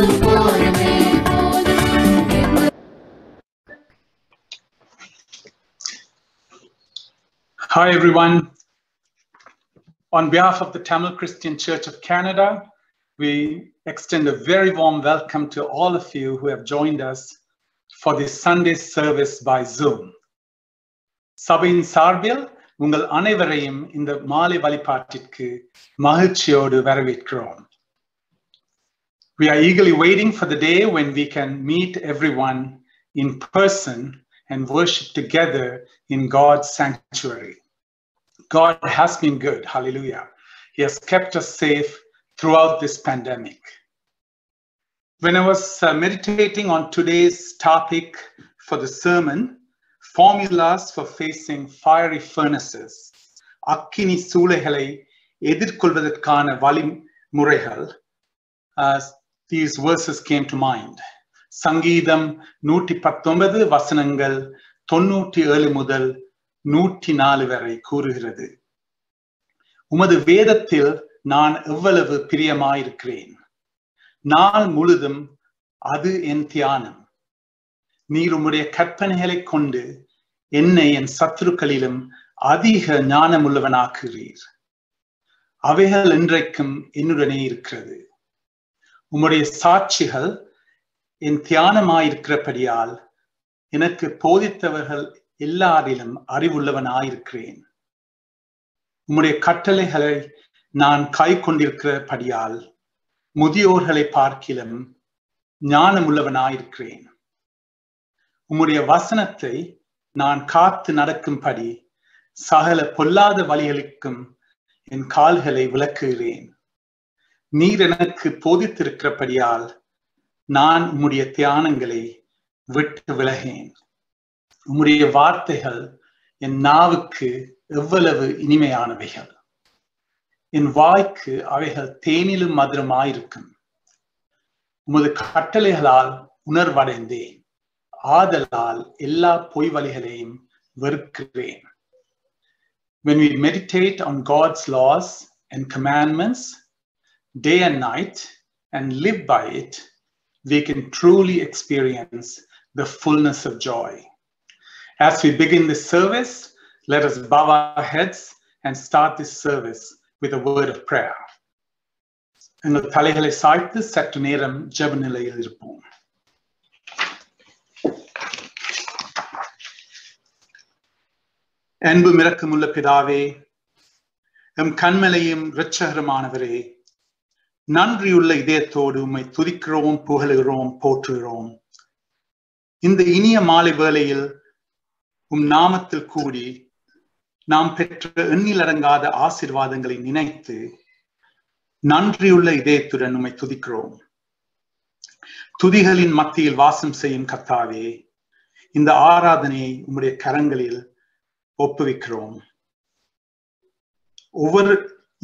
Hi everyone. On behalf of the Tamil Christian Church of Canada, we extend a very warm welcome to all of you who have joined us for this Sunday service by Zoom. சபையின் சார்பில் உங்கள் அனைவரையும் இந்த மாலை வழிபாட்டிற்கு மகிழ்ச்சியோடு வரவேற்கிறோம். We are eagerly waiting for the day when we can meet everyone in person and worship together in God's sanctuary. God has been good, hallelujah. He has kept us safe throughout this pandemic. When I was meditating on today's topic for the sermon, formulas for facing fiery furnaces, அக்கினி சூளைகளை எதிர்கொள்வதற்கான வழிமுறைகள், these verses came to mind. சங்கீதம் 119 வசனங்கள் 97 முதல் 104 வரை கூறுகிறது. உமது வேதத்தில் நான் எவ்வளவு பிரியமாயிருக்கிறேன். நாள் முழுதும் அது என் தியானம். நீர் உம்முடைய கற்பனைகளை கொண்டு என்னை என் சத்துருக்களிலும் அதிக ஞானமுள்ளவனாக்குகிறீர். அவைகள் இன்றைக்கும் என்னுடனே இருக்கிறது. உம்முடைய சாட்சிகள் என் தியானமாயிருக்கிறபடியால் எனக்கு போதித்தவர்கள் எல்லாரிலும் அறிவுள்ளவனாயிருக்கிறேன். உம்முடைய கட்டளைகளை நான் கை கொண்டிருக்கிறபடியால் முதியோர்களை பார்க்கிலும் ஞானமுள்ளவனாயிருக்கிறேன். உம்முடைய வசனத்தை நான் காத்து நடக்கும்படி சகல பொல்லாத வழிகளுக்கும் என் கால்களை விலக்குகிறேன். நீர் எனக்கு போதித்திருக்கிறபடியால் நான் உம்முடைய தியானங்களை விட்டு விலகேன். உம்முடைய வார்த்தைகள் என் நாவுக்கு எவ்வளவு இனிமையானவைகள். என் வாய்க்கு அவைகள் தேனிலும் மதுரமாயிருக்கும். உமது கட்டளைகளால் உணர்வடைந்தேன். ஆதலால் எல்லா பொய் வழிகளையும் வெறுக்கிறேன். When we meditate on God's laws and commandments day and night and live by it, we can truly experience the fullness of joy. As we begin this service, let us bow our heads and start this service with a word of prayer. எங்கள் தலைகளை சாய்த்து சற்று நேரம் ஜெப நிலையில் இருப்போம். அன்பும் இரக்கமுள்ள பிதாவே, எம் கண்மலையும் இரட்சகருமானவரே, நன்றியுள்ள இதயத்தோடு உம்மை துதிக்கிறோம், புகழுகிறோம், போற்றுகிறோம். இந்த இனிய மாலை வேளையில் உம் நாமத்தில் கூடி நாம் பெற்ற எண்ணிலடங்காத ஆசீர்வாதங்களை நினைத்து நன்றியுள்ள இதயத்துடன் உம்மை துதிக்கிறோம். துதிகளின் மத்தியில் வாசம் செய்யும் கர்த்தாவே, இந்த ஆராதனையை உம்முடைய கரங்களில் ஒப்புவிக்கிறோம்.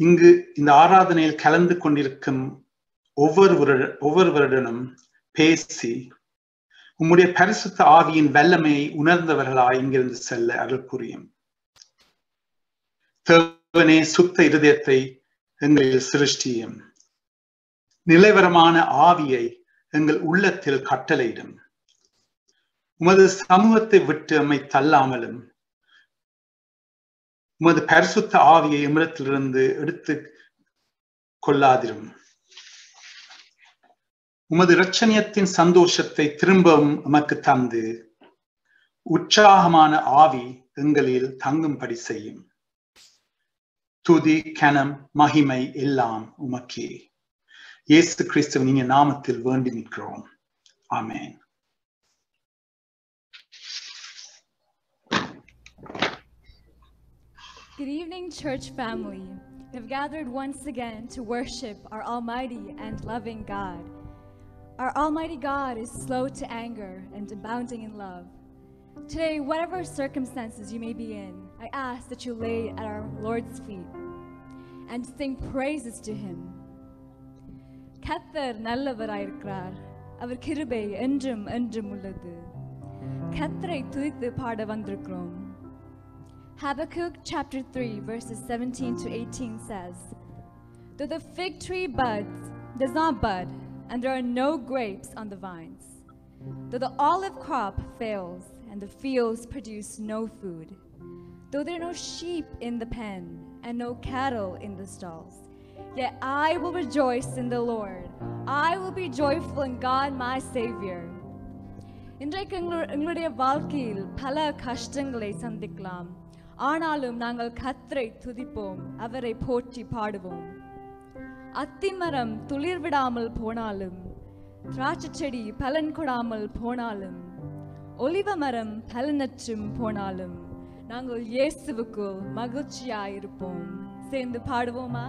இங்கு இந்த ஆராதனையில் கலந்து கொண்டிருக்கும் ஒவ்வொருவருடனும் பேசி உம்முடைய பரிசுத்த ஆவியின் வல்லமையை உணர்ந்தவர்களாய் இங்கிருந்து செல்ல அருள் புரியும். தேவனே, சுத்த இருதயத்தை எங்களில் சிருஷ்டியும். நிலைவரமான ஆவியை எங்கள் உள்ளத்தில் கட்டளையிடும். உமது சமூகத்தை விட்டு நம்மை தள்ளாமலும் உமது பரிசுத்த ஆவியை எம்மிடத்திலிருந்து எடுத்து கொள்ளாதிரும். உமது இரட்சணியத்தின் சந்தோஷத்தை திரும்பவும் எமக்கு தந்து உற்சாகமான ஆவி எங்களில் தங்கும்படி செய்யும். துதி, கனம், மகிமை எல்லாம் உமக்கே. இயேசு கிறிஸ்துவின் இனிய நாமத்தில் வேண்டி நிற்கிறோம். ஆமென். Good evening, church family. We have gathered once again to worship our Almighty and loving God. Our Almighty God is slow to anger and abounding in love. Today, whatever circumstances you may be in, I ask that you lay at our Lord's feet and sing praises to Him. கர்த்தர் நல்லவராயிருக்கிறார், அவர் கிருபை என்றும் என்றும் உள்ளது. கர்த்தரை துதித்து பாட வந்திருக்கிறோம். Habakkuk chapter 3 verses 17 to 18 says, "Though the fig tree buds, does not bud, and there are no grapes on the vines. Though the olive crop fails, and the fields produce no food, though there are no sheep in the pen, and no cattle in the stalls, yet I will rejoice in the Lord. I will be joyful in God my Savior. இன்றைக்கு எங்களுடைய வாழ்க்கையில் பல கஷ்டங்களை சந்திக்கலாம். ஆனாலும் நாங்கள் கர்த்தரை துதிப்போம், அவரை போற்றி பாடுவோம். அத்திமரம் துளிர் விடாமல் போனாலும், திராட்சை செடி பலன் கொடாமல் போனாலும், ஒலிவ மரம் பலனற்றும் போனாலும், நாங்கள் இயேசுவுக்குள் மகிழ்ச்சியாயிருப்போம். சேர்ந்து பாடுவோமா?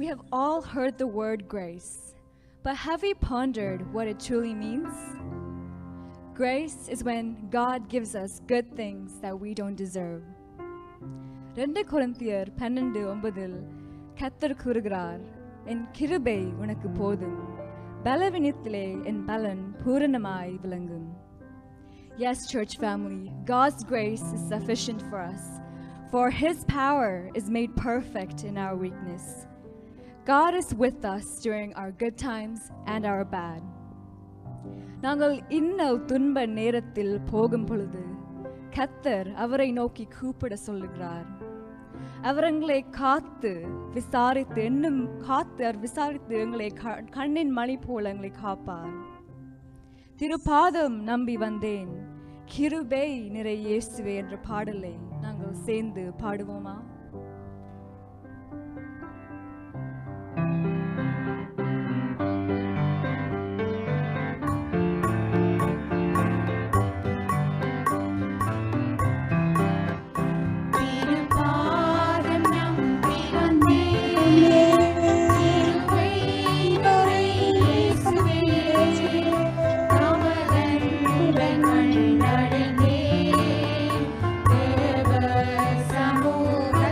We have all heard the word grace, but have we pondered what it truly means? Grace is when God gives us good things that we don't deserve. 2 கொரிந்தியர் 12:9 கர்த்தர் கூறுகிறார், என் கிருபை உனக்கு போதும், பலவீனத்திலே என் பலன் பூரணமாய் விளங்கும். Yes, church family, God's grace is sufficient for us, for His power is made perfect in our weakness. God is with us during our good times and our bad. நாங்கள் இன்னல் துன்ப நேரத்தில் போகும் பொழுது கர்த்தர் அவரை நோக்கி கூப்பிட சொல்லுகிறார். அவர் எங்களை காத்து விசாரித்து எங்களை கண்ணின் மணி போல எங்களை காப்பார். திருப்பாதம் நம்பி வந்தேன், கிருபை நிறை இயேசுவே என்ற பாடலை நாங்கள் சேர்ந்து பாடுவோமா? Samura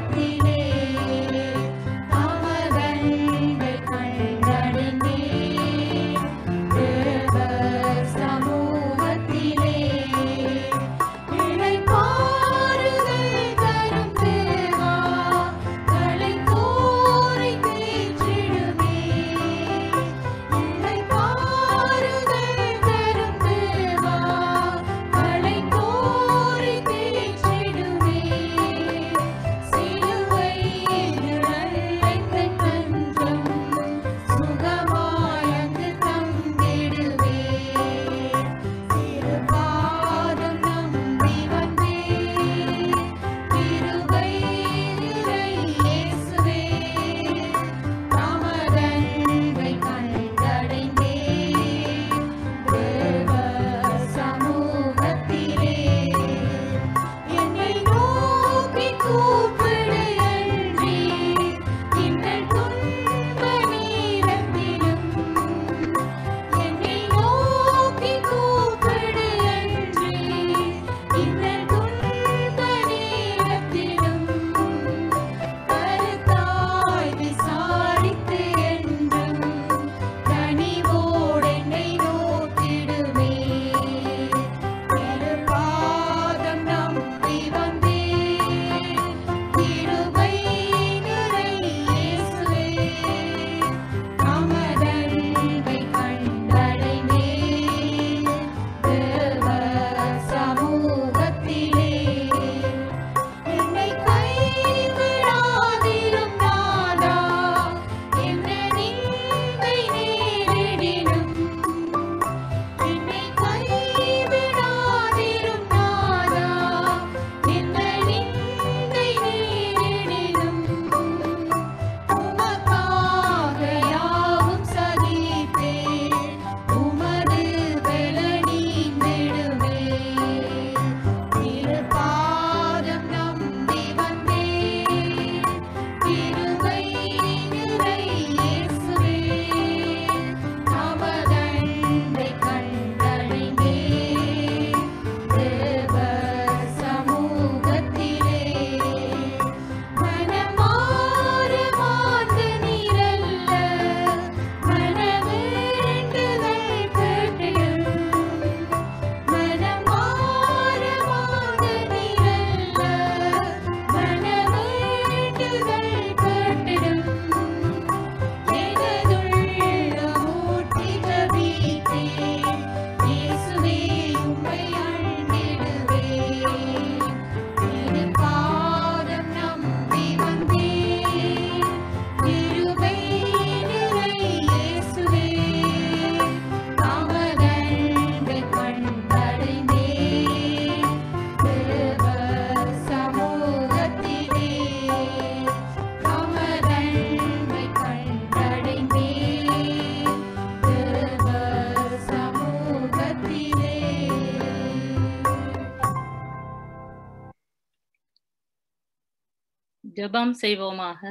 ஜெபம் செய்வோமாக.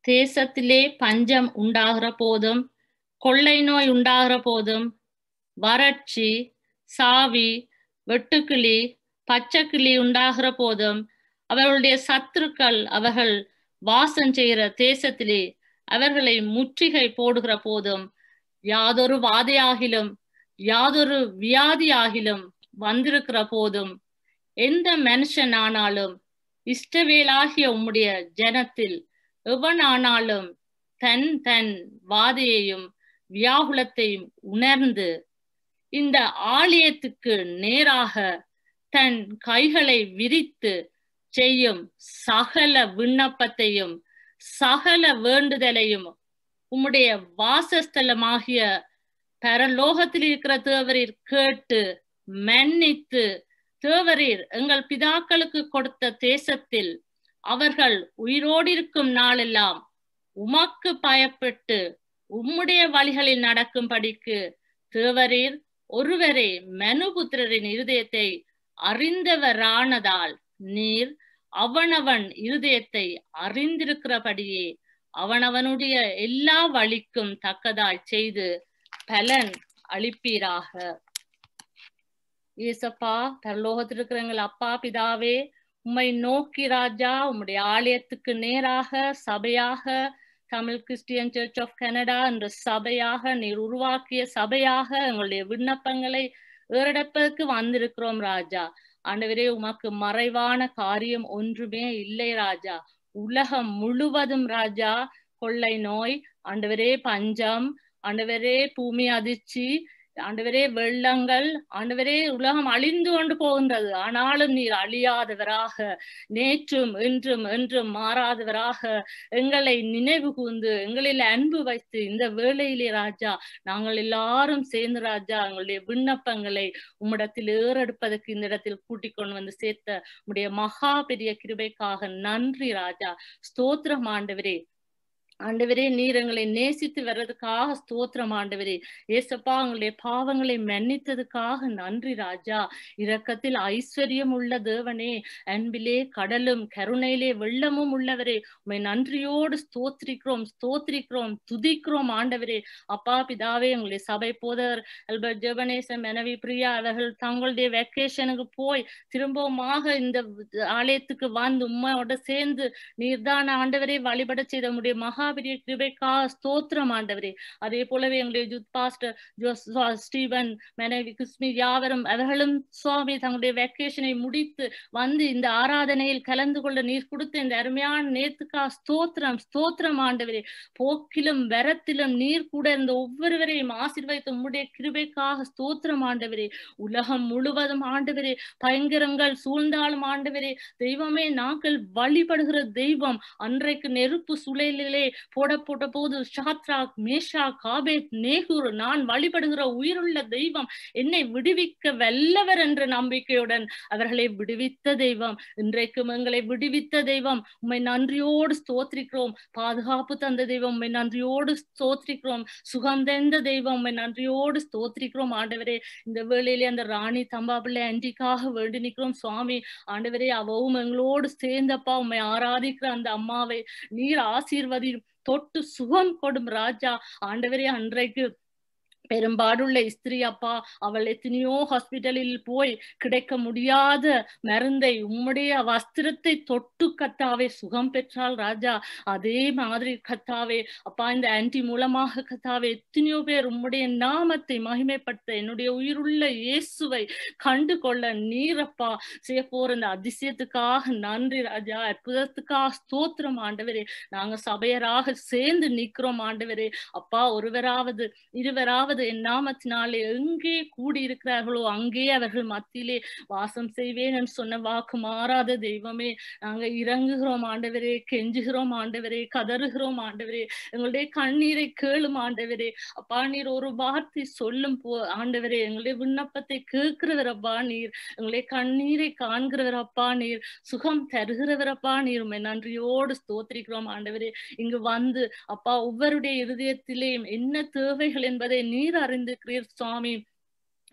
தேசத்திலே பஞ்சம் உண்டாகிற போதும், கொள்ளை நோய் உண்டாகிற போதும், வறட்சி, சாவி, வெட்டுக்கிளி, பச்சைக்கிளி உண்டாகிற போதும், அவர்களுடைய சத்துருக்கள் அவர்கள் வாசம் செய்கிற தேசத்திலே அவர்களை முற்றுகை போடுகிற போதும், யாதொரு வாதையாகிலும் யாதொரு வியாதியாகிலும் வந்திருக்கிற போதும், எந்த மனுஷனானாலும் இஷ்டவேலாகிய உம்முடைய ஜனத்தில் எவனானாலும் தன் தன் வாதையையும் வியாகுலத்தையும் உணர்ந்து இந்த ஆலயத்துக்கு நேராக தன் கைகளை விரித்து செய்யும் சகல விண்ணப்பத்தையும் சகல வேண்டுதலையும் உம்முடைய வாசஸ்தலமாகிய பரலோகத்தில் இருக்கிற தேவரீர் கேட்டு மன்னித்து, தேவரீர் எங்கள் பிதாக்களுக்கு கொடுத்த தேசத்தில் அவர்கள் உயிரோடு இருக்கும் நாளெல்லாம் உமக்கு பயப்பட்டு உம்முடைய வழிகளில் நடக்கும்படிக்கு தேவரீர் ஒருவரே மனுபுத்திரரின் இருதயத்தை அறிந்தவரானதால் நீர் அவனவன் இருதயத்தை அறிந்திருக்கிறபடியே அவனவனுடைய எல்லா வழிக்கும் தக்கதாய் செய்து பலன் அளிப்பீராக. ஏசப்பா, பரலோகத்தில் இருக்கிற எங்கள் அப்பா பிதாவே, உம்மை நோக்கி ராஜா, உம்முடைய ஆலயத்துக்கு நேராக சபையாக Tamil Christian church of Canada என்ற சபையாக நீர் உருவாக்கிய சபையாக எங்களுடைய விண்ணப்பங்களை ஏறெடுப்பதற்கு வந்திருக்கிறோம் ராஜா. ஆண்டவரே, உமக்கு மறைவான காரியம் ஒன்றுமே இல்லை ராஜா. உலகம் முழுவதும் ராஜா கொள்ளை நோய், ஆண்டவரே பஞ்சம், ஆண்டவரே பூமி அதிர்ச்சி, ஆண்டவரே வெள்ளங்கள், ஆண்டவரே உலகம் அழிந்து கொண்டு போகின்றது. ஆனாலும் நீர் அழியாதவராக, நேற்றும் இன்றும் என்றும் மாறாதவராக எங்களை நினைவு கூர்ந்து எங்களில் அன்பு வைத்து இந்த வேளையிலே ராஜா நாங்கள் எல்லாரும் சேர்ந்து ராஜா எங்களுடைய விண்ணப்பங்களை உம்மிடத்தில் ஏறெடுப்பதற்கு இந்த இடத்தில் கூட்டிக் கொண்டு வந்து சேர்த்த உம்முடைய மகா பெரிய கிருபைக்காக நன்றி ராஜா. ஸ்தோத்திரம் ஆண்டவரே. ஆண்டவரே, நீர் எங்களை நேசித்து வர்றதுக்காக ஸ்தோத்திரம் ஆண்டவரே. ஏசப்பா, உங்களுடைய பாவங்களை மன்னித்ததுக்காக நன்றி ராஜா. இரக்கத்தில் ஐஸ்வர்யம் உள்ள தேவனே, அன்பிலே கடலும் கருணையிலே வெள்ளமும் உள்ளவரே, உம்மை நன்றியோடு ஸ்தோத்திரிக்கிறோம் துதிக்கிறோம் ஆண்டவரே. அப்பா பிதாவே, உங்களுடைய சபை போதர் அல்பர்ட் ஜெபனேசன் மனைவி பிரியா அவர்கள் தங்களுடைய வெக்கேஷனுக்கு போய் திரும்பவுமாக இந்த ஆலயத்துக்கு வந்து உம்மையோட சேர்ந்து நீர்தான் ஆண்டவரே வழிபட செய்த உம்முடைய மகா பெரிய கிருபைக்காக ஸ்தோத்திரம் ஆண்டவரே. அதே போலவே எங்களுடைய யூத் பாஸ்டர் ஸ்டீவன் மனைவி கிறிஸ்மி யாவரும் அவர்களும் சுவாமி தங்களுடைய வெக்கேஷனை முடித்து வந்து இந்த ஆராதனையில் கலந்து கொள்ள நீர் கொடுத்த இந்த அருமையான நேத்துக்கா ஸ்தோத்திரம் ஆண்டவரே. போக்கிலும் வரத்திலும் நீர் கூட இந்த ஒவ்வொருவரையும் ஆசீர்வதித்த உம்முடைய கிருபைக்காக ஸ்தோத்திரம் ஆண்டவரே. உலகம் முழுவதும் ஆண்டவரே பயங்கரங்கள் சூழ்ந்தாலும் ஆண்டவரே தெய்வமே, நாங்கள் வழிபடுகிற தெய்வம் அன்றைக்கு நெருப்பு சுழலிலே போட்ட போது ஷாத்ராக் மேஷாக் ஆபேத் நேகூர், நான் வழிபடுகிற உயிருள்ள தெய்வம் என்னை விடுவிக்க வல்லவர் என்ற நம்பிக்கையுடன் அவர்களை விடுவித்த தெய்வம், இன்றைக்கும் எங்களை விடுவித்த தெய்வம், உம்மை நன்றியோடு ஸ்தோத்திரிக்கிறோம். பாதுகாப்பு தந்த தெய்வம், உம்மை நன்றியோடு ஸ்தோத்திரிக்கிறோம். சுகம் தந்த தெய்வம், உம்மை நன்றியோடு ஸ்தோத்திரிக்கிறோம் ஆண்டவரே. இந்த வேளையிலே அந்த ராணி தம்பா பிள்ளை ஆண்டிக்காக வேண்டி நிற்கிறோம் சுவாமி. ஆண்டவரே, அவவும் எங்களோடு சேர்ந்தப்பா உம்மை ஆராதிக்கிற அந்த அம்மாவை நீர் ஆசீர்வதி, தொட்டு சுகம் கொடும் ராஜா. ஆண்டவரே, அன்றைக்கு பெரும்பாடுள்ள ஸ்திரீ அப்பா, அவள் எத்தனையோ ஹாஸ்பிட்டலில் போய் கிடைக்க முடியாத மருந்தை உம்முடைய வஸ்திரத்தை தொட்டு கத்தாவே சுகம் பெற்றாள் ராஜா. அதே மாதிரி கத்தாவே அப்பா, இந்த ஆன்டி மூலமாக கத்தாவே எத்தனையோ பேர் உம்முடைய நாமத்தை மகிமைப்படுத்த என்னுடைய உயிருள்ள இயேசுவை கண்டு கொள்ள நீரப்பா செய்ய போற இந்த அதிசயத்துக்காக நன்றி ராஜா. அற்புதத்துக்காக ஸ்தோத்திரம் ஆண்டவரே. நாங்க சபையராக சேர்ந்து நிற்கிறோம் ஆண்டவரே. அப்பா, ஒருவராவது இருவராவது என் நாமத்தினாலே எங்கே கூடி இருக்கிறார்களோ அங்கே அவர்கள் மத்தியிலே வாசம் செய்வேன் என்று சொன்ன வாக்கு மாறாத தெய்வமே, நாங்க இறங்குகிறோம் ஆண்டவரே, கெஞ்சுகிறோம் ஆண்டவரே, கதறுகிறோம் ஆண்டவரே. எங்களுடைய கண்ணீரை கேளும் ஆண்டவரே. அப்பா, நீர் ஒரு வார்த்தை சொல்லும் ஆண்டவரே, எங்களுடைய விண்ணப்பத்தை கேட்கிறவரப்பா நீர், எங்களுடைய கண்ணீரை காண்கிறவரப்பா நீர், சுகம் தருகிறவரப்பா நீர். உம்மை நன்றியோடு ஸ்தோத்திரிக்கிறோம் ஆண்டவரே. இங்கு வந்து அப்பா ஒவ்வொருடைய இருதயத்திலேயும் என்ன தேவைகள் என்பதை நீர் அறிந்திருக்கிறீர் சுவாமி.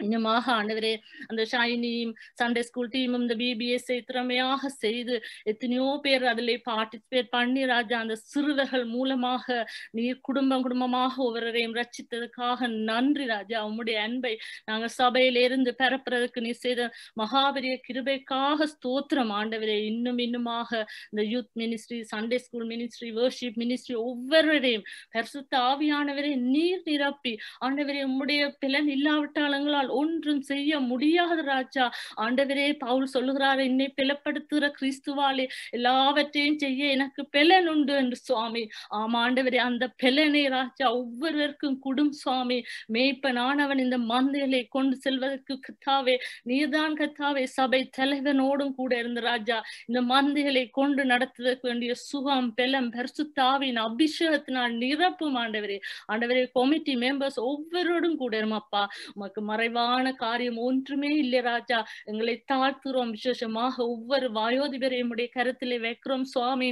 இன்னமாக ஆண்டவரே அந்த ஷைனியும் சண்டே ஸ்கூல் டீமும் இந்த பிபிஎஸ்ஐ திறமையாக செய்து எத்தனையோ பேர் அதிலே பார்ட்டிசிபேட் பண்ணி ராஜா அந்த சிறுவர்கள் மூலமாக நீர் குடும்பமாக ஒவ்வொருவரையும் ரட்சித்ததுக்காக நன்றி ராஜா. உம்முடைய அன்பை நாங்கள் சபையிலிருந்து பரப்புறதுக்கு நீ செய்த மகாபெரிய கிருபைக்காக ஸ்தோத்திரம் ஆண்டவரே. இன்னுமாக இந்த youth ministry, Sunday school ministry, worship ministry ஒவ்வொருவரையும் பரிசுத்த ஆவியானவரை நீர் நிரப்பி ஆண்டவரே உம்முடைய பலன் இல்லாவிட்டாளங்களால் ஒன்றும் செய்ய முடியாது ராஜா. ஆண்டவரே பவுல் சொல்லுகிறார், என்னை பலப்படுத்துகிற கிறிஸ்துவாலே எல்லாவற்றையும் செய்ய எனக்கு பலன் உண்டு என்று சுவாமி. ஆமா ஆண்டவரே, அந்த பலனை ராஜா ஒவ்வொருவருக்கும் குடும் சுவாமி. மேய்ப்பனானவன் இந்த மந்தைகளை கொண்டு செல்வதற்கு கத்தாவே நீர்தான் கத்தாவே சபை தலைவனோடும் கூட இருந்த ராஜா. இந்த மந்தைகளை கொண்டு நடத்துவதற்கு வேண்டிய சுகம் பலம் பரிசுத்தாவின் அபிஷேகத்தினால் நிரப்பும் ஆண்டவரே. ஆண்டவரே கமிட்டி மெம்பர்ஸ் ஒவ்வொருவரும் கூட இருமாப்பா. உமக்கு மறைவான காரியம் ஒன்றுமே இல்லை ராஜா. எங்களை தாழ்த்துறோம். விசேஷமாக ஒவ்வொரு வயோதிபரையும் கருத்திலே வைக்கிறோம் சுவாமி.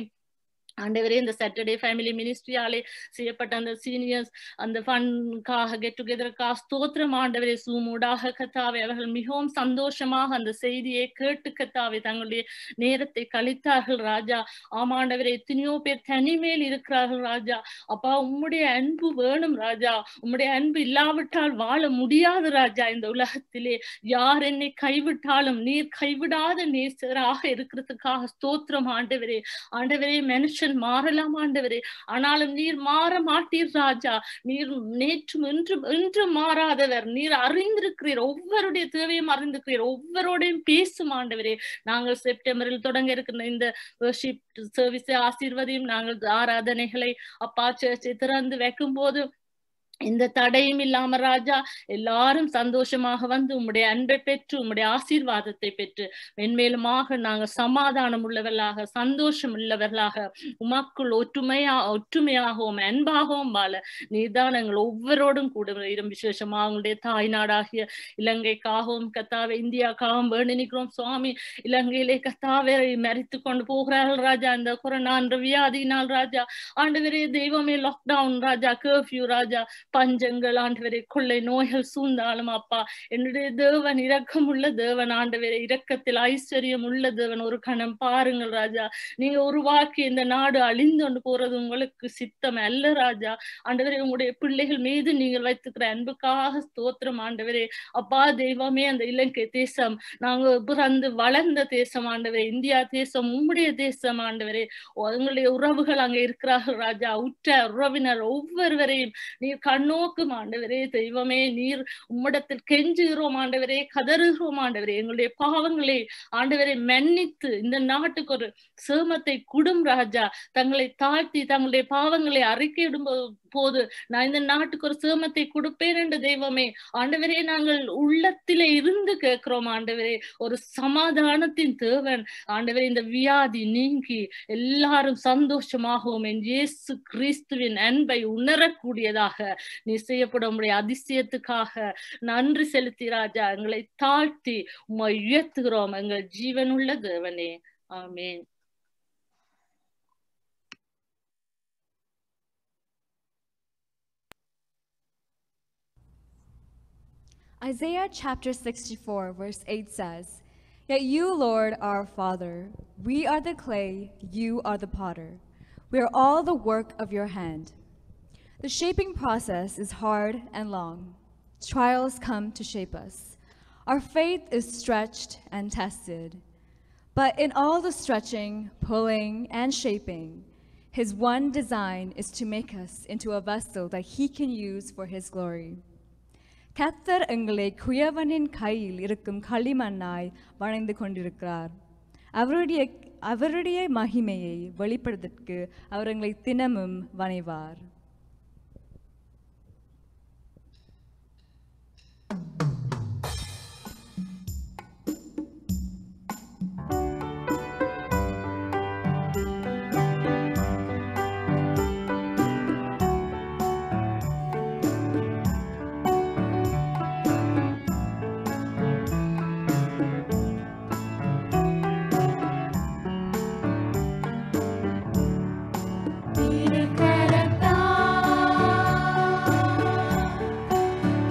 ஆண்டவரே இந்த சாட்டர்டே ஃபேமிலி மினிஸ்ட்ரியாலே செய்யப்பட்ட அந்த சீனியர்ஸ் அந்த ஃபன்காக கெட் டுகெதருக்காக ஸ்தோத்திரம் ஆண்டவரே. சூமூடாக கத்தாவே அவர்கள் மிகவும் சந்தோஷமாக அந்த செய்தியை கேட்டு கத்தாவே தங்களுடைய நேரத்தை கழித்தார்கள் ராஜா. ஆமாண்டவரே, எத்தனையோ பேர் தனிமேல் இருக்கிறார்கள் ராஜா. அப்பா உம்முடைய அன்பு வேணும் ராஜா. உம்முடைய அன்பு இல்லாவிட்டால் வாழ முடியாது ராஜா. இந்த உலகத்திலே யார் என்னை கைவிட்டாலும் நீர் கைவிடாத நேசராக இருக்கிறதுக்காக ஸ்தோத்திரம் ஆண்டவரே. ஆண்டவரே மனுஷன் மாறலாம் ஆண்டவரே, ஆனாலும் நீர் மாற மாட்டீர் ராஜா. நீர் நேற்றும் இன்றும் மாறாதவர். நீர் அறிந்திருக்கிறீர், ஒவ்வொருடைய தேவையும் அறிந்திருக்கிறீர், ஒவ்வொருடையும் பேசும் ஆண்டவரே. நாங்கள் செப்டம்பரில் தொடங்க இருக்கிற இந்த வர்ஷிப் சர்வீஸை ஆசீர்வதியும். நாங்கள் ஆராதனைகளை அப்பா சர்ச்சை திறந்து வைக்கும் போது எந்த தடையும் இல்லாம ராஜா எல்லாரும் சந்தோஷமாக வந்து உம்முடைய அன்பை பெற்று உம்முடைய ஆசீர்வாதத்தை பெற்று மென்மேலுமாக நாங்கள் சமாதானம் உள்ளவர்களாக சந்தோஷம் உள்ளவர்களாக உமக்குள் ஒற்றுமையாகவும் அன்பாகவும் வாழ நீதான் எங்கள் ஒவ்வொருவரோடும் கூட இடம். விசேஷமாக அவங்களுடைய தாய் நாடாகிய இலங்கைக்காகவும் கத்தாவை இந்தியாக்காகவும் வேண்டிக்கிறோம் சுவாமி. இலங்கையிலே கத்தாவை மறித்து கொண்டு போகிறார்கள் ராஜா. இந்த கொரோனா என்ற வியாதியினால் ராஜா. ஆண்டவரே தெய்வமே லாக்டவுன் ராஜா, கர்ஃபியூ ராஜா, பஞ்சங்கள் ஆண்டவரே, கொள்ளை நோய்கள் சூழ்ந்தாலும் அப்பா என்னுடைய தேவன் இரக்கம் உள்ள தேவன் ஆண்டவரே, இரக்கத்தில் ஐஸ்வர்யம் உள்ள தேவன். ஒரு கணம் பாருங்கள் ராஜா. நீங்க உருவாக்கி இந்த நாடு அழிந்து கொண்டு போறது உங்களுக்கு சித்தம் அல்ல ராஜா. ஆண்டவரே உங்களுடைய பிள்ளைகள் மீது நீங்கள் வைத்துக்கிற அன்புக்காக ஸ்தோத்திரம் ஆண்டவரே. அப்பா தெய்வமே அந்த இலங்கை தேசம் நாங்க பிறந்து வளர்ந்த தேசம் ஆண்டவரே. இந்தியா தேசம் உம்முடைய தேசம் ஆண்டவரே. உங்களுடைய உறவுகள் அங்க இருக்கிறார்கள் ராஜா. உற்ற உறவினர் ஒவ்வொருவரையும் நீர் கண்ணோக்கும் ஆண்டவரே. தெய்வமே நீர் உம்மிடத்தில் கெஞ்சுகிறோம் ஆண்டவரே, கதறுகிறோம் ஆண்டவரே. எங்களுடைய பாவங்களை ஆண்டவரை மன்னித்து இந்த நாட்டுக்கு ஒரு சேமத்தை குடும் ராஜா. தங்களை தாழ்த்தி தங்களுடைய பாவங்களை அறிக்கையிடும் போது நான் இந்த நாட்டுக்கு ஒரு சேமத்தை கொடுப்பேன் என்று தெய்வமே ஆண்டவரே நாங்கள் உள்ளத்திலே இருந்து கேட்கிறோம் ஆண்டவரே. ஒரு சமாதானத்தின் தேவன் ஆண்டவரே. இந்த வியாதி நீங்கி எல்லாரும் சந்தோஷமாகவும் என் இயேசு கிறிஸ்துவின் அன்பை உணரக்கூடியதாக நீ செய்யப்படும் உம்முடைய அதிசயத்துக்காக நன்றி செலுத்தி ராஜா. எங்களை தாழ்த்தி உம்மை உயர்த்துகிறோம் எங்கள் ஜீவனுள்ள தேவனே. ஆமென். Isaiah chapter 64 verse 8 says, "Yet you, Lord, are our Father. We are the clay, you are the potter. We are all the work of your hand." The shaping process is hard and long. Trials come to shape us. Our faith is stretched and tested. But in all the stretching, pulling, and shaping, his one design is to make us into a vessel that he can use for his glory. கர்த்தர் எங்களை குயவனின் கையில் இருக்கும் களிமண்ணாய் வணைந்து கொண்டிருக்கிறார். அவருடைய மகிமையை வெளிப்படுவதற்கு அவர் எங்களை தினமும் வணைவார்.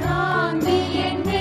தாங்கி என்னை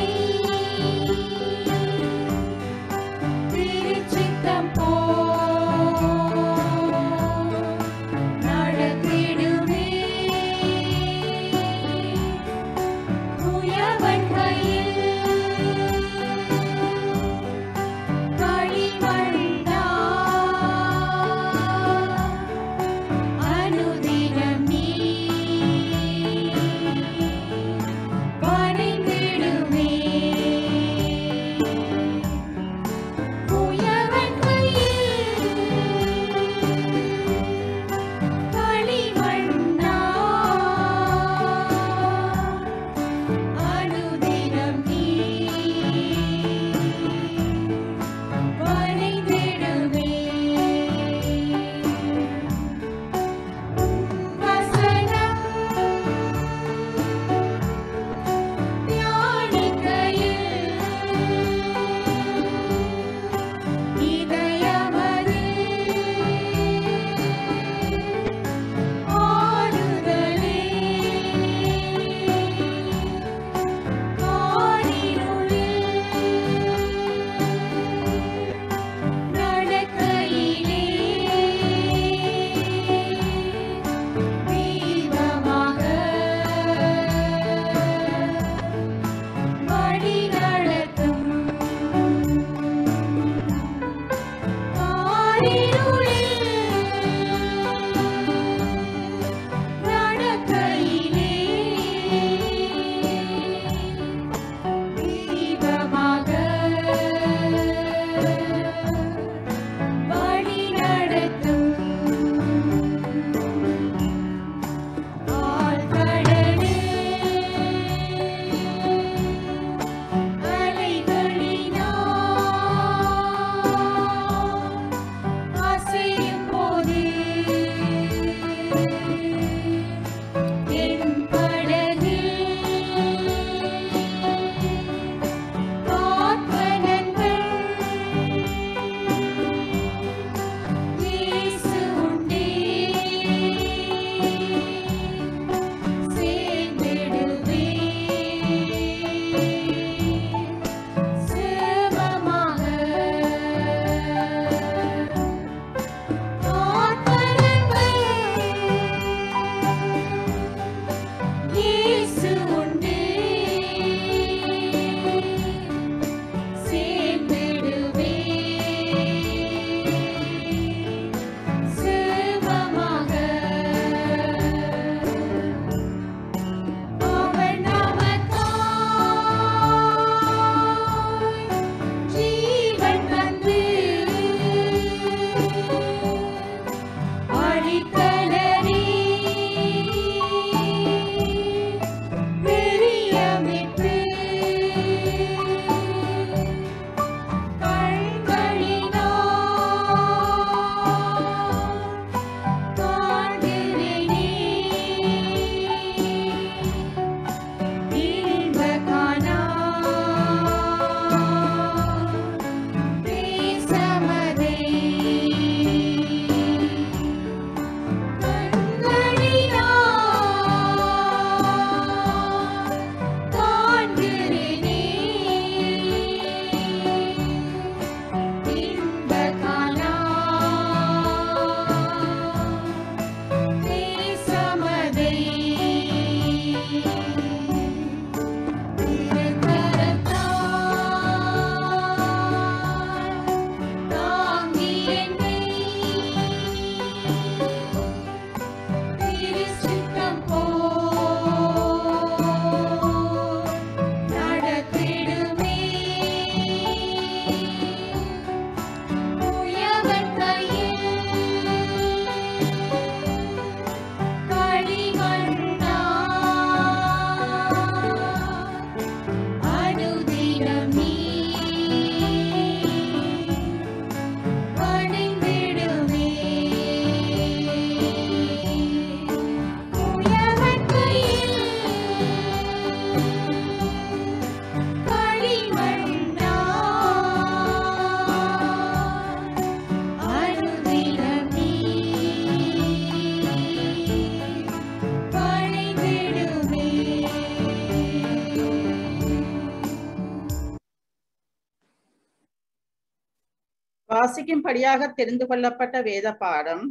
வாசிக்கும்படியாக தெரிந்து கொள்ளப்பட்ட வேத பாடம்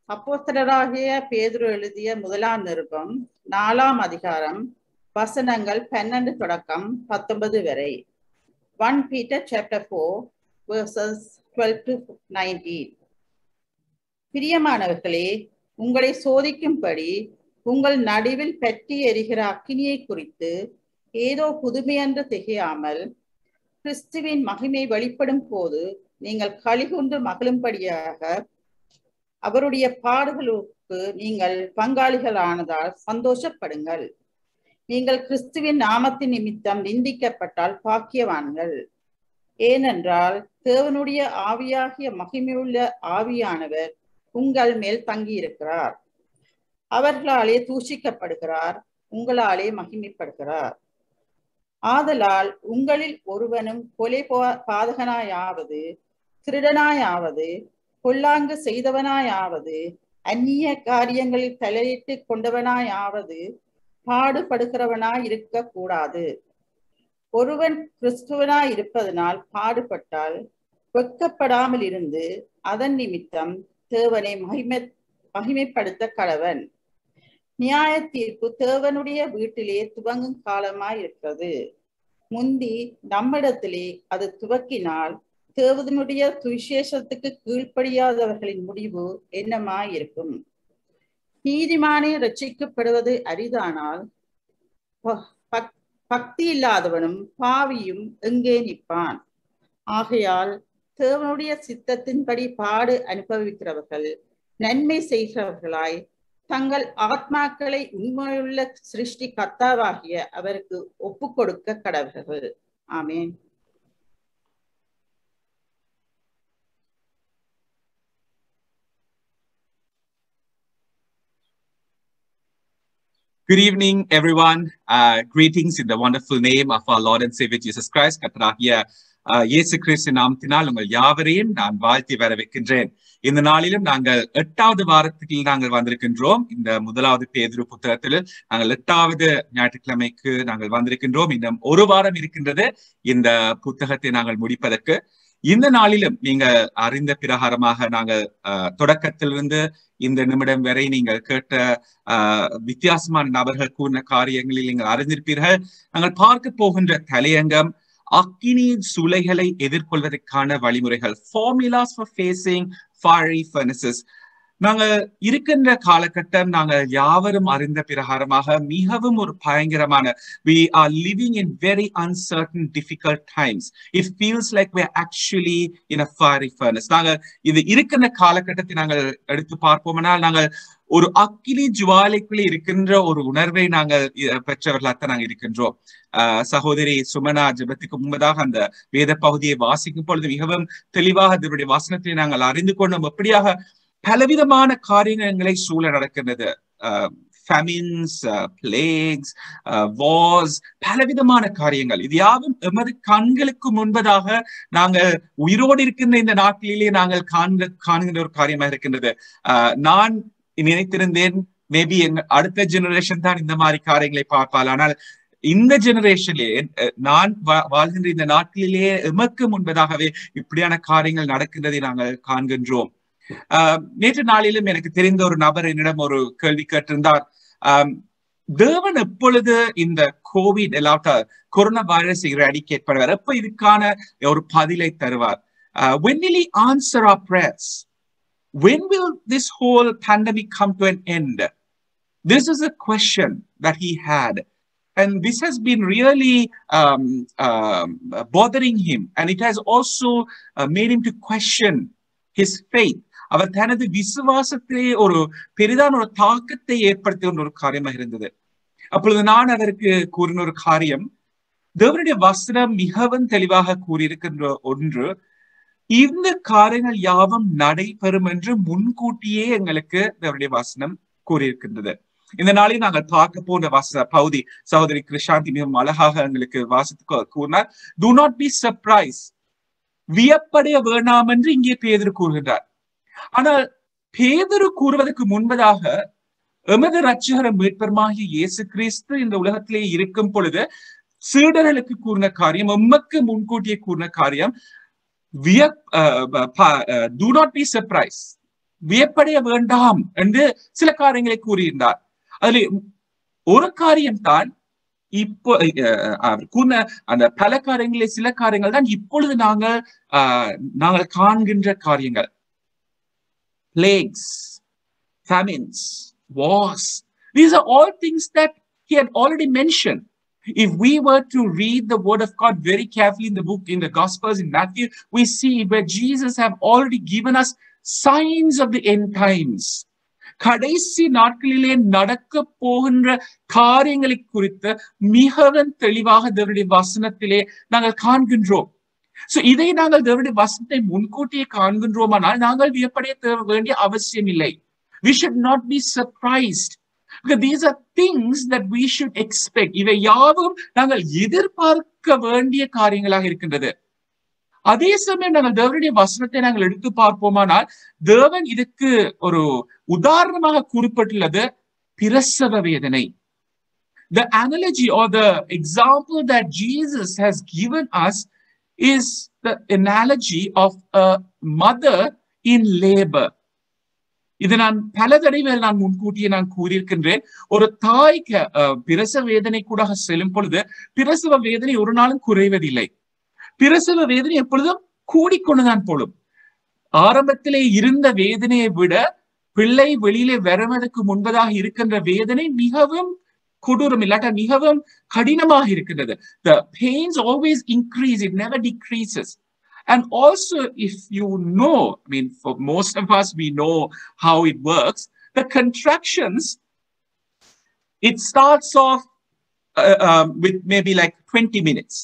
அப்போஸ்தலராகிய பேதுரு எழுதிய 1ஆம் நிருபம் 4ஆம் அதிகாரம் வசனங்கள் 12 தொடக்கம் 19 வரை. 1 Peter chapter 4 verses 12 to 19. பிரியமானவர்களே, உங்களை சோதிக்கும்படி உங்கள் நடுவில் பற்றி எரிகிற அக்கினியை குறித்து ஏதோ புதுமையென்று திகையாமல் கிறிஸ்துவின் மகிமை வெளிப்படும் போது நீங்கள் களிகொண்டு மகிழும்படியாக அவருடைய பாடுகளுக்கு நீங்கள் பங்காளிகளானதால் சந்தோஷப்படுங்கள். நீங்கள் கிறிஸ்துவின் நாமத்தின் நிமித்தம் நிந்திக்கப்பட்டால் பாக்கியவான்கள். ஏனென்றால் தேவனுடைய ஆவியாகிய மகிமையுள்ள ஆவியானவர் உங்கள் மேல் தங்கியிருக்கிறார். அவர்களாலே தூஷிக்கப்படுகிறார், உங்களாலே மகிமைப்படுகிறார். ஆதலால் உங்களில் ஒருவனும் கொலை பாதகனாயாவது, திருடனாயாவது, பொல்லாங்கு செய்தவனாயாவது, அந்நிய காரியங்களில் தலையிட்டு கொண்டவனாயாவது பாடுபடுகிறவனாய் இருக்க கூடாது. ஒருவன் கிறிஸ்துவனாய் இருப்பதனால் பாடுபட்டால் வெட்கப்படாமல் இருந்து அதன் நிமித்தம் தேவனை மகிமைப்படுத்த கடவன். நியாய தீர்ப்பு தேவனுடைய வீட்டிலே துவங்கும் காலமாய் இருக்கிறது. முந்தி நம்மிடத்திலே அது துவக்கினால் தேவனுடைய சுவிசேஷத்துக்கு கீழ்ப்படியாதவர்களின் முடிவு என்னமாய் இருக்கும்? நீதிமானே ரட்சிக்கப்படுவது அரிதானால் பக்தி இல்லாதவனும் பாவியும் எங்கே நிற்பான்? ஆகையால் தேவனுடைய சித்தத்தின்படி பாடு அனுபவிக்கிறவர்கள் நன்மை செய்கிறவர்களாய் தங்கள் ஆத்மாக்களை உண்மையுள்ள சிருஷ்டி கர்த்தாவாகிய அவருக்கு ஒப்பு கொடுக்க கடவர்கள். ஆமேன். Good evening, everyone. Greetings in the wonderful name of our Lord and Savior Jesus Christ. கர்த்தராகிய இயேசு கிறிஸ்து நாமத்தினால் உங்கள் யாவரையும் நான் வாழ்த்தி வரவேற்கின்றேன். இந்த நாளிலும் நாங்கள் 8வது வாரத்துக்கு நாங்கள் வந்திருக்கின்றோம். இந்த 1வது பேதுரு புத்தகத்தில் நாங்கள் 8வது ஞாயிற்றுக்கிழமைக்கு நாங்கள் வந்திருக்கின்றோம். இன்னும் ஒரு வாரம் இருக்கின்றது இந்த புத்தகத்தை நாங்கள் முடிப்பதற்கு. இந்த நாளிலும் நீங்கள் அறிந்த பிரகாரமாக நாங்கள் தொடக்கத்திலிருந்து இந்த நிமிடம் வரை நீங்கள் கேட்ட வித்தியாசமான நபர்கள் கூறின காரியங்களில் நீங்கள் அறிந்திருப்பீர்கள். நாங்கள் பார்க்க போகின்ற தலையங்கம் அக்கினியின் சூளைகளை எதிர்கொள்வதற்கான வழிமுறைகள், formulas for facing fiery furnaces. நாங்கள் இருக்கின்ற காலகட்டம் நாங்கள் யாவரும் அறிந்த பிரகாரமாக மிகவும் ஒரு பயங்கரமான, we are living in very uncertain difficult times. It feels like we are actually in a fiery furnace. நாங்கள் இது இருக்கின்ற காலகட்டத்தை நாங்கள் எடுத்து பார்ப்போம்னால் நாங்கள் ஒரு அக்கினி ஜுவாலைக்குள்ளே இருக்கின்ற ஒரு உணர்வை நாங்கள் பெற்றவர்களாக நாங்கள் இருக்கின்றோம். சகோதரி சுமனா ஜெபத்துக்கு முன்பதாக அந்த வேத பகுதியை வாசிக்கும் பொழுது மிகவும் தெளிவாக அதனுடைய வசனத்தை நாங்கள் அறிந்து கொண்டோம். எப்படியாக பலவிதமான காரியங்களை சூழ நடக்கின்றது. ஃபெமின்ஸ், பிளேக்ஸ், வார்ஸ், பலவிதமான காரியங்கள். இது யாவும் எமது கண்களுக்கு முன்பதாக நாங்கள் உயிரோடு இருக்கின்ற இந்த நாட்டிலேயே நாங்கள் காணுகின்ற ஒரு காரியமாக இருக்கின்றது. நான் நினைத்திருந்தேன் மேபி அடுத்த ஜெனரேஷன் தான் இந்த மாதிரி காரியங்களை பார்ப்பாள். ஆனால் இந்த ஜெனரேஷன்லேயே நான் வாழ்கின்ற இந்த நாட்டிலேயே எமக்கு முன்பதாகவே இப்படியான காரியங்கள் நடக்கின்றதை நாங்கள் காண்கின்றோம். நேற்று நாளிலும் எனக்கு தெரிந்த ஒரு நபர் என்னிடம் ஒரு கேள்வி கேட்டிருந்தார். தேவன் எப்பொழுது இந்த கோவிட் கொரோனா வைரஸ் எராடிகேட் பண்ணுவார்? எப்ப இதுக்கான ஒரு பதிலை தருவார்? When will he answer our prayers? When will this whole pandemic come to an end? This is a question that he had. And this has been really bothering him. And it has also made him to question his faith. அவர் தனது விசுவாசத்திலே ஒரு பெரிதான ஒரு தாக்கத்தை ஏற்படுத்துகின்ற ஒரு காரியமாக இருந்தது. அப்பொழுது நான் அதற்கு கூறின ஒரு காரியம், தேவனுடைய வசனம் மிகவும் தெளிவாக கூறியிருக்கின்ற ஒன்று, இந்த காரியங்கள் யாவும் நடைபெறும் என்று முன்கூட்டியே எங்களுக்கு தேவனுடைய வசனம் கூறியிருக்கின்றது. இந்த நாளில் நாங்கள் பார்க்க போன பகுதி சகோதரி கிருஷாந்தி மிகவும் அழகாக எங்களுக்கு வாசித்து கூறினார். Do not be surprised. வியப்படைய வேண்டாம் என்று இங்கே பேதுரு கூறுகின்றார். ஆனால் பேதுரு கூறுவதற்கு முன்பதாக எமது இரட்சகரும் மீட்பருமாகிய இயேசு கிறிஸ்து இந்த உலகத்திலே இருக்கும் பொழுது சீடர்களுக்கு கூறின காரியம், எமக்கு முன்கூட்டியே கூறின காரியம், do not be surprised. வியப்படைய வேண்டாம் என்று சில காரியங்களை கூறியிருந்தார். அதில் ஒரு காரியம் தான் இப்போ அந்த பல காரியங்களில் சில காரியங்கள் தான் இப்பொழுது நாங்கள் காண்கின்ற காரியங்கள். Plagues, famines, wars. These are all things that he had already mentioned. If we were to read the word of God very carefully in the Gospels, in Matthew, we see where Jesus have already given us signs of the end times. கடைசி நாட்களிலே நடக்க போகின்ற காரியங்களை குறித்து மிகவும் தெளிவாக தேவனுடைய வசனத்திலே நாங்கள் காண்கின்றோம். சோ இதை நாங்கள் தேவனுடைய வசனத்தை முன்கூட்டியே காண்கின்றோமானால் நாங்கள் வியப்படைய வேண்டிய அவசியம் இல்லை. We should not be surprised. Because these are things that we should expect. இவை யாவும் நாங்கள் எதிர்பார்க்க வேண்டிய காரியங்களாக இருக்கின்றது. அதே சமயம் நாங்கள் தேவனுடைய வசனத்தை நாங்கள் எடுத்து பார்ப்போமானால் தேவன் இதுக்கு ஒரு உதாரணமாக குறிப்பிட்டுள்ளது பிரசவ வேதனை. The analogy or the example that Jesus has given us is the analogy of a mother in labor. இது நான் பல தடவை நான் முன்கூட்டியே நான் கூறியிருக்கின்றேன். ஒரு தாய்க்கு பிரசவ வேதனை கூட செல்லும் பொழுது பிரசவ வேதனை ஒரு நாளும் குறைவதில்லை. பிரசவ வேதனை எப்பொழுதும் கூடிக்கொண்டுதான் போலும். ஆரம்பத்திலே இருந்த வேதனையை விட பிள்ளை வெளியிலே வருவதற்கு முன்பதாக இருக்கின்ற வேதனை மிகவும் கொடூரம் இல்லாட்ட மிகவும் கடினமாக இருக்கின்றது. The pains always increase, it never decreases. And also, if you know, I mean, for most of us, we know how it works. The contractions, it starts off with maybe like 20 minutes.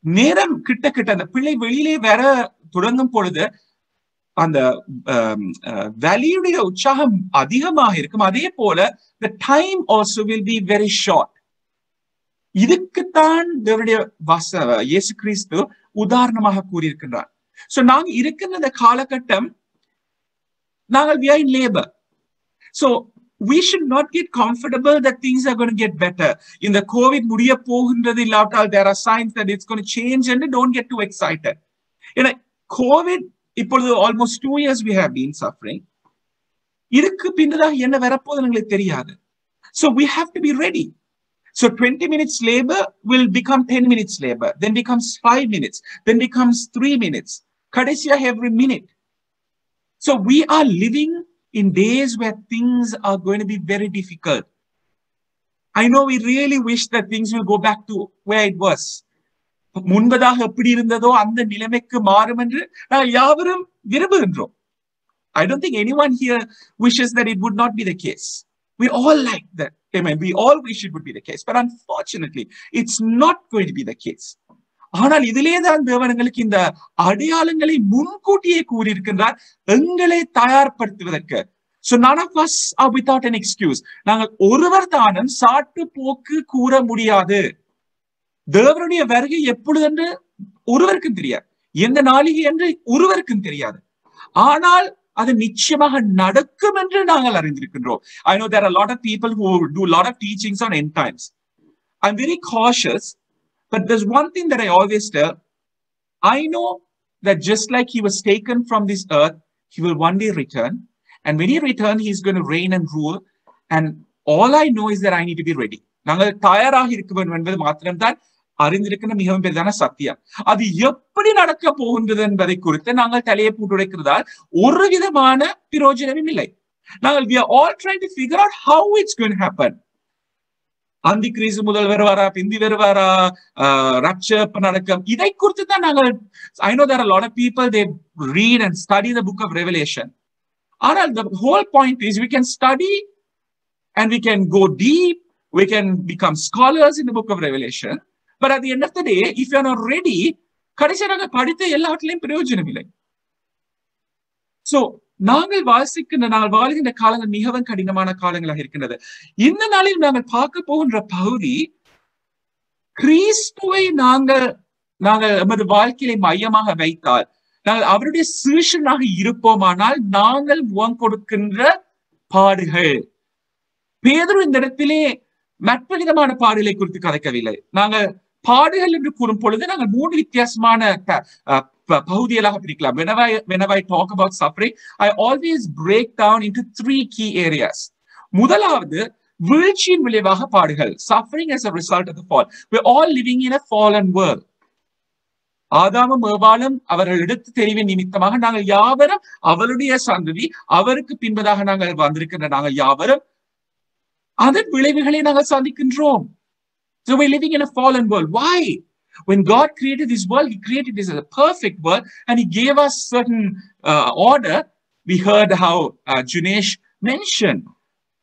நேரம் கிட்ட அந்த பிள்ளை வெளியிலே வர தொடங்கும் பொழுது அந்த வலியுடைய உற்சாகம் அதிகமாக இருக்கும். அதே போல the time also will be very short. இதுக்குத்தான் தேவனுடைய இயேசு கிறிஸ்து உதாரணமாக கூறியிருக்கின்றார். சோ நாங்க இருக்கின்ற இந்த காலகட்டம் நாங்கள் we are in labor. So we should not get comfortable that things are going to get better. In the COVID முடிய போகின்றது இல்லாவிட்டால் there are signs that it's going to change and don't get too excited. In COVID இப்பொழுது almost 2 years we have been suffering. இதுக்கு பின்னதாக என்ன வரப்போகுது எங்களுக்கு தெரியாது. So we have to be ready. So 20 minutes labor will become 10 minutes labor, then becomes 5 minutes, then becomes 3 minutes. Kadesiya every minute. So we are living in days where things are going to be very difficult. I know we really wish that things will go back to where it was. முன்பதாக எப்படி இருந்ததோ அந்த நிலைமைக்கு மாறும் என்று நாங்கள் யாவரும் விரும்புகின்றோம். I don't think anyone here wishes that it would not be the case. We all like that. Amen. We all wish it would be the case. But unfortunately, it's not going to be the case. ஆனால் இதிலேதான் தேவன் எங்களுக்கு இந்த அடையாளங்களை முன்கூட்டியே கூறியிருக்கின்றார் எங்களை தயார்படுத்துவதற்கு. So none of us are without an excuse. நாங்கள் ஒருவர் தானும் சாட்டு போக்கு கூற முடியாது. தேவனுடைய வருகை எப்பொழுது என்று ஒருவருக்கும் தெரியாது, எந்த நாளிகை என்று ஒருவருக்கும் தெரியாது. ஆனால் அது நிச்சயமாக நடக்கும் என்று நாங்கள் அறிந்திருக்கின்றோம். I know there are a lot of people who do a lot of teachings on end times. I'm very cautious, but there's one thing that I always tell. I know that just like he was taken from this earth, he will one day return. And when he returns, he's going to reign and rule. And all I know is that I need to be ready. நாங்கள் தயாராக இருக்க வேண்டும் என்பது மாத்திரம்தான் அறிந்திருக்கிற மிகவும் பெரிதான சத்தியம். அது எப்படி நடக்க போகின்றது என்பதை குறித்து நாங்கள் தலையை போட்டுடைக்கிறதால் ஒரு விதமான பிரயோஜனமும் இல்லை. நாங்கள் we are all trying to figure out how it's going to happen. அந்தி கிறிஸ்து முதல் வருவாரா, பிந்தி வருவாரா, ரட்சப் நடக்கும், இதை குறித்து தான் நாங்கள் I know there are a lot of people they read and study the book of Revelation. ஆனால் the whole point is we can study and we can go deep, we can become scholars in the book of Revelation. But at the end of the day, if you are not ready, கடைசியாக நாங்கள் படித்த எல்லாவற்றிலையும் பிரயோஜனம் இல்லை. So நாங்கள் வாழ்கின்ற காலங்கள் மிகவும் கடினமான காலங்களாக இருக்கின்றது. இந்த நாளில் நாங்கள் பார்க்க போகின்ற பகுதி கிறிஸ்துவை நாங்கள் நமது வாழ்க்கையை மையமாக வைத்தால், நாங்கள் அவருடைய சீஷனாக இருப்போமானால் நாங்கள் முகம் கொடுக்கின்ற பாடுகள். பேதுரு இந்த இடத்திலே மற்ற விதமான பாடுகளை குறித்து கதைக்கவில்லை. நாங்கள் பாடுகள் என்று கூறும் பொழுது நாங்கள் 3 வித்தியாசமான பகுதிகளாக பிரிக்கலாம். Whenever I talk about suffering, I always break down into 3 key areas. முதலாவது வீழ்ச்சியின் விளைவாக பாடுகள். Suffering as a result of the fall. We're all living in a fallen world. ஆதாமும் ஏவாளும் அவர்கள் எடுத்து தெரிவின் நிமித்தமாக நாங்கள் யாவரும் அவருடைய சந்ததி, அவருக்கு பின்பதாக நாங்கள் வந்திருக்கின்ற நாங்கள் யாவரும் அதன் விளைவுகளை நாங்கள் சந்திக்கின்றோம். So we're living in a fallen world. Why? When God created this world, He created this as a perfect world, and He gave us certain order. We heard how Junesh mentioned.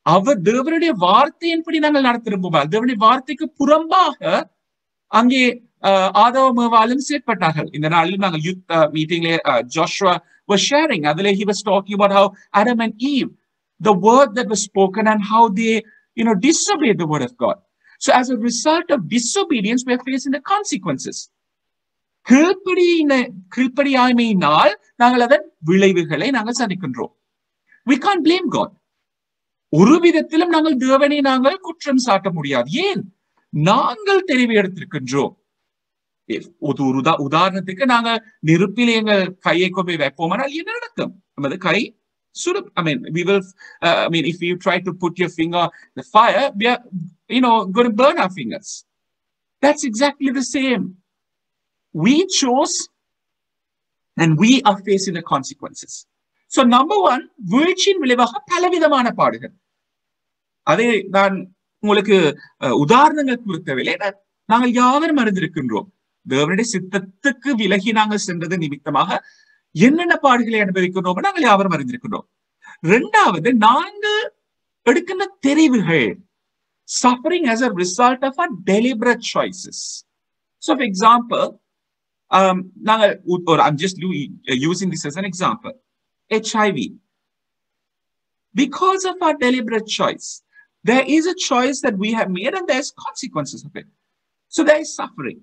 அவர் தேவனுடைய வார்த்தையின்படி நாங்கள் நடத்திருப்போம். தேவனுடைய வார்த்தைக்கு புறம்பாக அங்கே ஆதாமும் ஏவாளும் செயற்பட்டார்கள். இந்த நாளில் நாங்கள் யூத் மீட்டிங்ல Joshua was sharing. அதிலே he was talking about how Adam and Eve, the word that was spoken and how they, disobeyed the word of God. So as a result of disobedience, we are facing the consequences. கீழ்ப்படியாமையினால் நாங்கள் அதன் விளைவுகளை நாங்கள் சந்திக்கின்றோம். We can't blame God. ஒரு விதத்திலும் நாங்கள் தேவனை நாங்கள் குற்றம் சாட்ட முடியாது. ஏன்? நாங்கள் தெரிவு எடுத்திருக்கின்றோம். ஒரு உதாரணத்துக்கு நாங்க நெருப்பில் எங்கள் கையை கொண்டு வைப்போமானால் என்ன நடக்கும்? நமது கை சுடும். If you try to put your finger in the fire, we are, going to burn our fingers. That's exactly the same. We chose and we are facing the consequences. So number 1, வீழ்ச்சியின் விளைவாக பலவிதமான பாடுகள். அதை நான் உங்களுக்கு உதாரணங்கள் கொடுக்கவில்லை. நாங்கள் யாவரும் அறிந்திருக்கின்றோம். தேவனுடைய சித்தத்துக்கு விலகி நாங்கள் சென்றது நிமித்தமாக என்னென்ன பாடுகளை அனுபவிக்கின்றோம் நாங்கள் யாவரும் அறிந்திருக்கின்றோம். 2வது, நாங்கள் எடுக்கின்ற தெரிவுகள். Suffering as a result of our deliberate choices. So for example, I'm just using this as an example. HIV. Because of our deliberate choice, there is a choice that we have made and there's consequences of it. So there is suffering.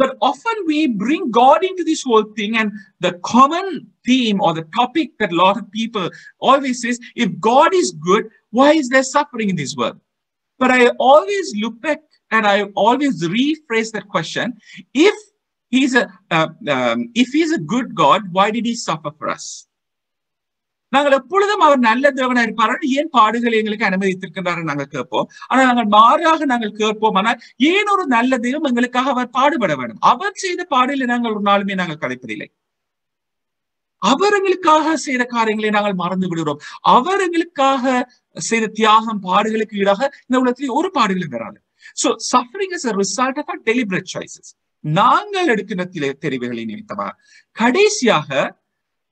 But often we bring God into this whole thing, and the common theme or the topic that a lot of people always says, if God is good, why is there suffering in this world? But I always look back and I always rephrase that question. If He's a good God, why did He suffer for us? நாங்கள் எப்பொழுதும் அவர் நல்ல தேவனா இருப்பார், ஏன் பாடுகளை எங்களுக்கு அனுமதித்திருக்கிறார் நாங்கள் கேட்போம். ஆனால் நாங்கள் மாறாக நாங்கள் கேட்போம், ஆனால் ஏன் ஒரு நல்ல தெய்வம் எங்களுக்காக அவர் பாடுபட வேண்டும்? அவர் செய்த பாடலை நாங்கள் ஒரு நாளுமே நாங்கள் கலைப்பதில்லை. அவர் எங்களுக்காக செய்த காரியங்களை நாங்கள் மறந்து விடுகிறோம். அவர் எங்களுக்காக செய்த தியாகம் பாடுகளுக்கு ஈடாக இந்த உலகத்தில் ஒரு பாடுகளும் வராது. So suffering is a result of our deliberate choices. நாங்கள் எடுக்கின்ற தெரிவுகளின் நிமித்தமாக. கடைசியாக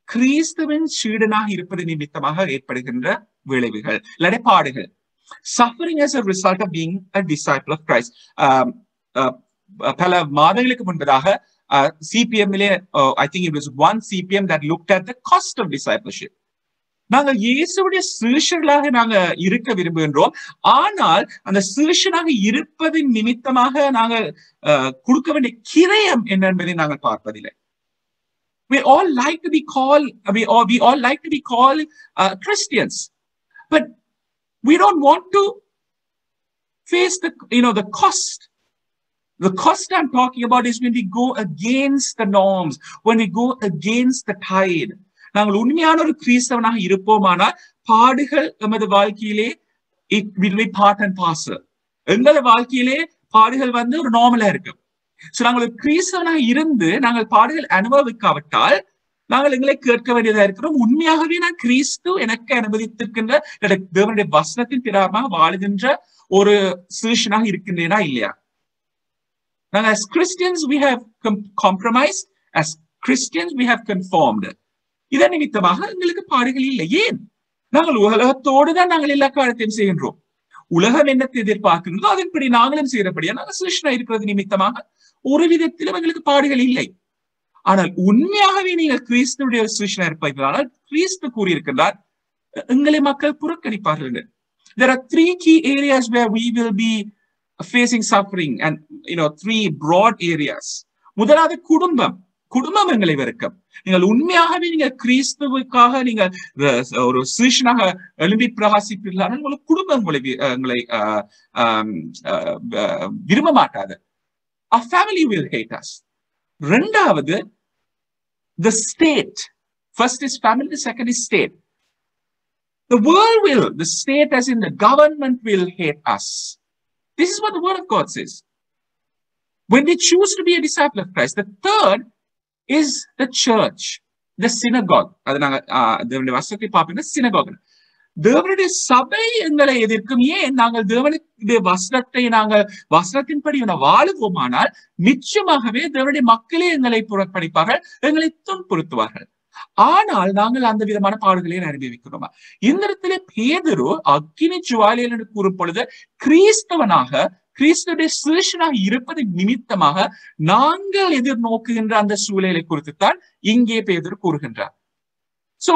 கிறிஸ்துவின் சீடனாக இருப்பது நிமித்தமாக ஏற்படுகின்ற விளைவுகள் இல்ல பாடுகள். Suffering as a result of being a disciple of Christ. பல மாதங்களுக்கு முன்பதாக CPM-லே I think it was one CPM that looked at the cost of discipleship. நாங்கள் இயேசுவுடைய சீஷர்களாக நாங்க இருக்க விரும்புகின்றோம். ஆனால் அந்த சீஷனாக இருப்பதின் நிமித்தமாக நாங்கள் கொடுக்க வேண்டிய கிரயம் என்ன என்பதை நாங்கள் பார்ப்பதில்லை. We all like to be called Christians, but we don't want to face the cost. The cost I'm talking about is when we go against the norms, when we go against the tide. நாங்கள் உண்மையான ஒரு கிறிஸ்தவனாக இருப்போமானால் பாடுகள் நமது வாழ்க்கையிலே it will be part and parcel. எங்களது வாழ்க்கையிலே பாடுகள் ஒரு நார்மலா இருக்கும். சோ நாங்கள் ஒரு கிறிஸ்தவனாக இருந்து நாங்கள் பாடுகள் அனுபவிக்காவிட்டால் நாங்கள் எங்களை கேட்க வேண்டியதா இருக்கிறோம், உண்மையாகவே நான் கிறிஸ்து எனக்கு அனுமதித்திருக்கின்ற தேவனுடைய வசனத்தின் பிரகாரமாக வாழுகின்ற ஒரு சீஷனாக இருக்கின்றேனா இல்லையா? நாங்கள் as Christians we have compromised, as Christians we have conformed. இதன் நிமித்தமாக எங்களுக்கு பாடுகள் இல்லை. ஏன்? நாங்கள் உலகத்தோடு தான் நாங்கள் எல்லா காரியத்தையும் செய்கின்றோம். உலகம் என்னத்தை எதிர்பார்க்கின்றதோ அதன்படி நாங்களும் செய்யறபடியா நாங்கள் சீஷனா இருக்கிறது நிமித்தமாக ஒரு விதத்திலும் எங்களுக்கு பாடுகள் இல்லை. ஆனால் உண்மையாகவே நீங்கள் கிறிஸ்துடைய சீஷனா இருப்பீர்களானால் கிறிஸ்து கூறியிருக்கின்றார் எங்களை மக்கள் புறக்கணிப்பார்கள். There are 3 key areas where we will be facing suffering and 3 broad areas. முதலாவது குடும்பம் எங்களை வெறுக்கும். நீங்கள் உண்மையாகவே நீங்கள் கிறிஸ்துவுக்காக நீங்கள் ஒரு சீஷனாக எழும்பி பிரகாசிப்பீர்களானால் உங்களுக்கு குடும்பம் உங்களை விரும்ப மாட்டாது. Our family will hate us. 2வது, the state. First is family, the second is state. The world will, the state as in the government will hate us. This is what the word of God says. When they choose to be a disciple of Christ. The third is the church, the synagogue. அது நாங்க தேவனுடைய வசனத்தை பார்ப்போம். synagogue. தேவனுடைய சபை எங்களை எதிர்க்கும். ஏன்? நாங்கள் தேவனுடைய வசனத்தை நாங்கள் வசனத்தின்படி வாழுவோமானால் நிச்சயமாகவே தேவனுடைய மக்களே எங்களை புறக்கணிப்பார்கள், எங்களை துன்புறுத்துவார்கள். ஆனால் நாங்கள் அந்த விதமான பாடுகளை அனுபவிக்கிறோமா? இந்த இடத்துல பேதுரு அக்கினி ஜுவாலையில் என்று கூறும் பொழுது கிறிஸ்தவனாக, கிறிஸ்துடைய சிறுவனாக இருப்பது நிமித்தமாக நாங்கள் எதிர்நோக்குகின்ற அந்த சூழலை குறித்துத்தான் இங்கே பேதுரு கூறுகின்றார். சோ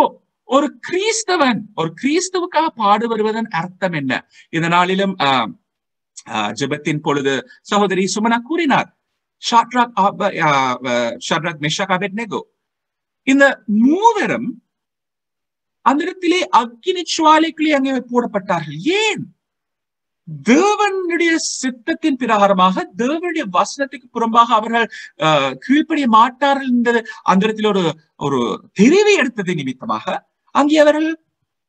ஒரு கிறிஸ்தவன், ஒரு கிறிஸ்துவுக்காக பாடு வருவதன் அர்த்தம் என்ன? இந்த நாளிலும் ஜெபத்தின் பொழுது சகோதரி சுமனா கூறினார், ஷாட்ராக், மேஷாக், அபேத்நேகோ இந்த மூவரும் அந்த இடத்திலே அக்கினி ஜுவாலைக்குள்ளே அங்கே போடப்பட்டார்கள். ஏன்? தேவனுடைய சித்தத்தின் பிரகாரமாக, தேவனுடைய வசனத்துக்கு புறம்பாக அவர்கள் கீழ்ப்படிய மாட்டார்கள் என்ற அந்த இடத்தில் ஒரு தெரிவை எடுத்தது நிமித்தமாக அங்கே அவர்கள்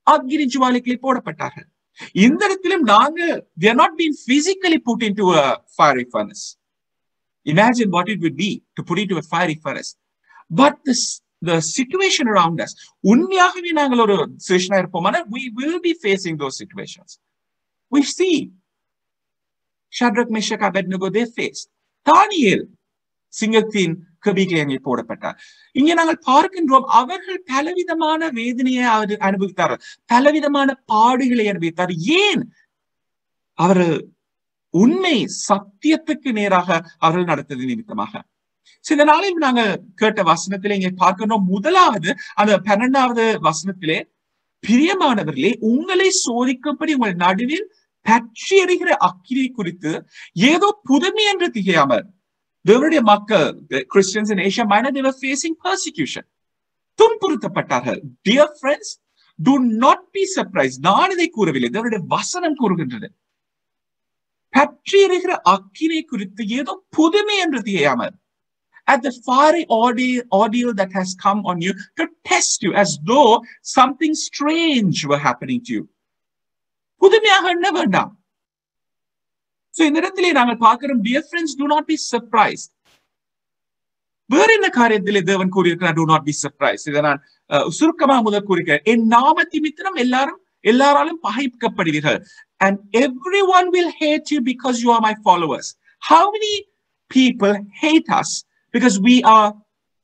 அக்கினி ஜுவாலைக்குள்ளே போடப்பட்டார்கள். இந்த இடத்திலும் நாங்கள் we are not being physically put into a fiery furnace. Imagine what it would be to put into a fiery furnace. But the situation around us, உண்மையாகவே நாங்கள் ஒரு சிறுவனா இருப்போமானா we will be facing those situations. We see Shadrach, Meshach, Abednego, they faced. தானியேல் சிங்கத்தின் கபிகளை அங்கே போடப்பட்டார். இங்கே நாங்கள் பார்க்கின்றோம், அவர்கள் பலவிதமான வேதனையை அனுபவித்தார்கள், பலவிதமான பாடுகளை அனுபவித்தார். ஏன்? அவர்கள் உண்மை சத்தியத்துக்கு நேராக அவர்கள் நடத்தது நிமித்தமாக. சில நாளில் நாங்கள் கேட்ட வசனத்திலே இங்கே பார்க்கணும். முதலாவது அந்த 12வது வசனத்திலே, பிரியமானவர்களே உங்களை சோதிக்கும்படி உங்கள் நடுவில் பற்றி எறிகிற அக்கினி குறித்து ஏதோ புதுமை என்று திகையாமல். தேவனுடைய மக்கள், Christians in Asia Minor, they were facing persecution. துன்புறுத்தப்பட்டார்கள். Dear friends, do not be surprised. நான் இதை கூறவில்லை, தேவனுடைய வசனம் கூறுகின்றது. பற்றி எறிகிற அக்கினி குறித்து ஏதோ புதுமை என்று திகையாமல். At the fiery ordeal that has come on you to test you, as though something strange were happening to you. புதுமையாக என்ன வேண்டாம். So இந்த இடத்திலே நாங்கள் பார்க்கிறோம், dear friends, do not be surprised. வேற என்ன காரியத்திலே தேவன் கூறியிருக்கிறார், do not be surprised. இதை நான் சுருக்கமாக முதல் கூறுகிறேன். என் நாம நிமித்தம் எல்லாராலும் பகைக்கப்படுவீர்கள். And everyone will hate you because you are my followers. How many people hate us because we are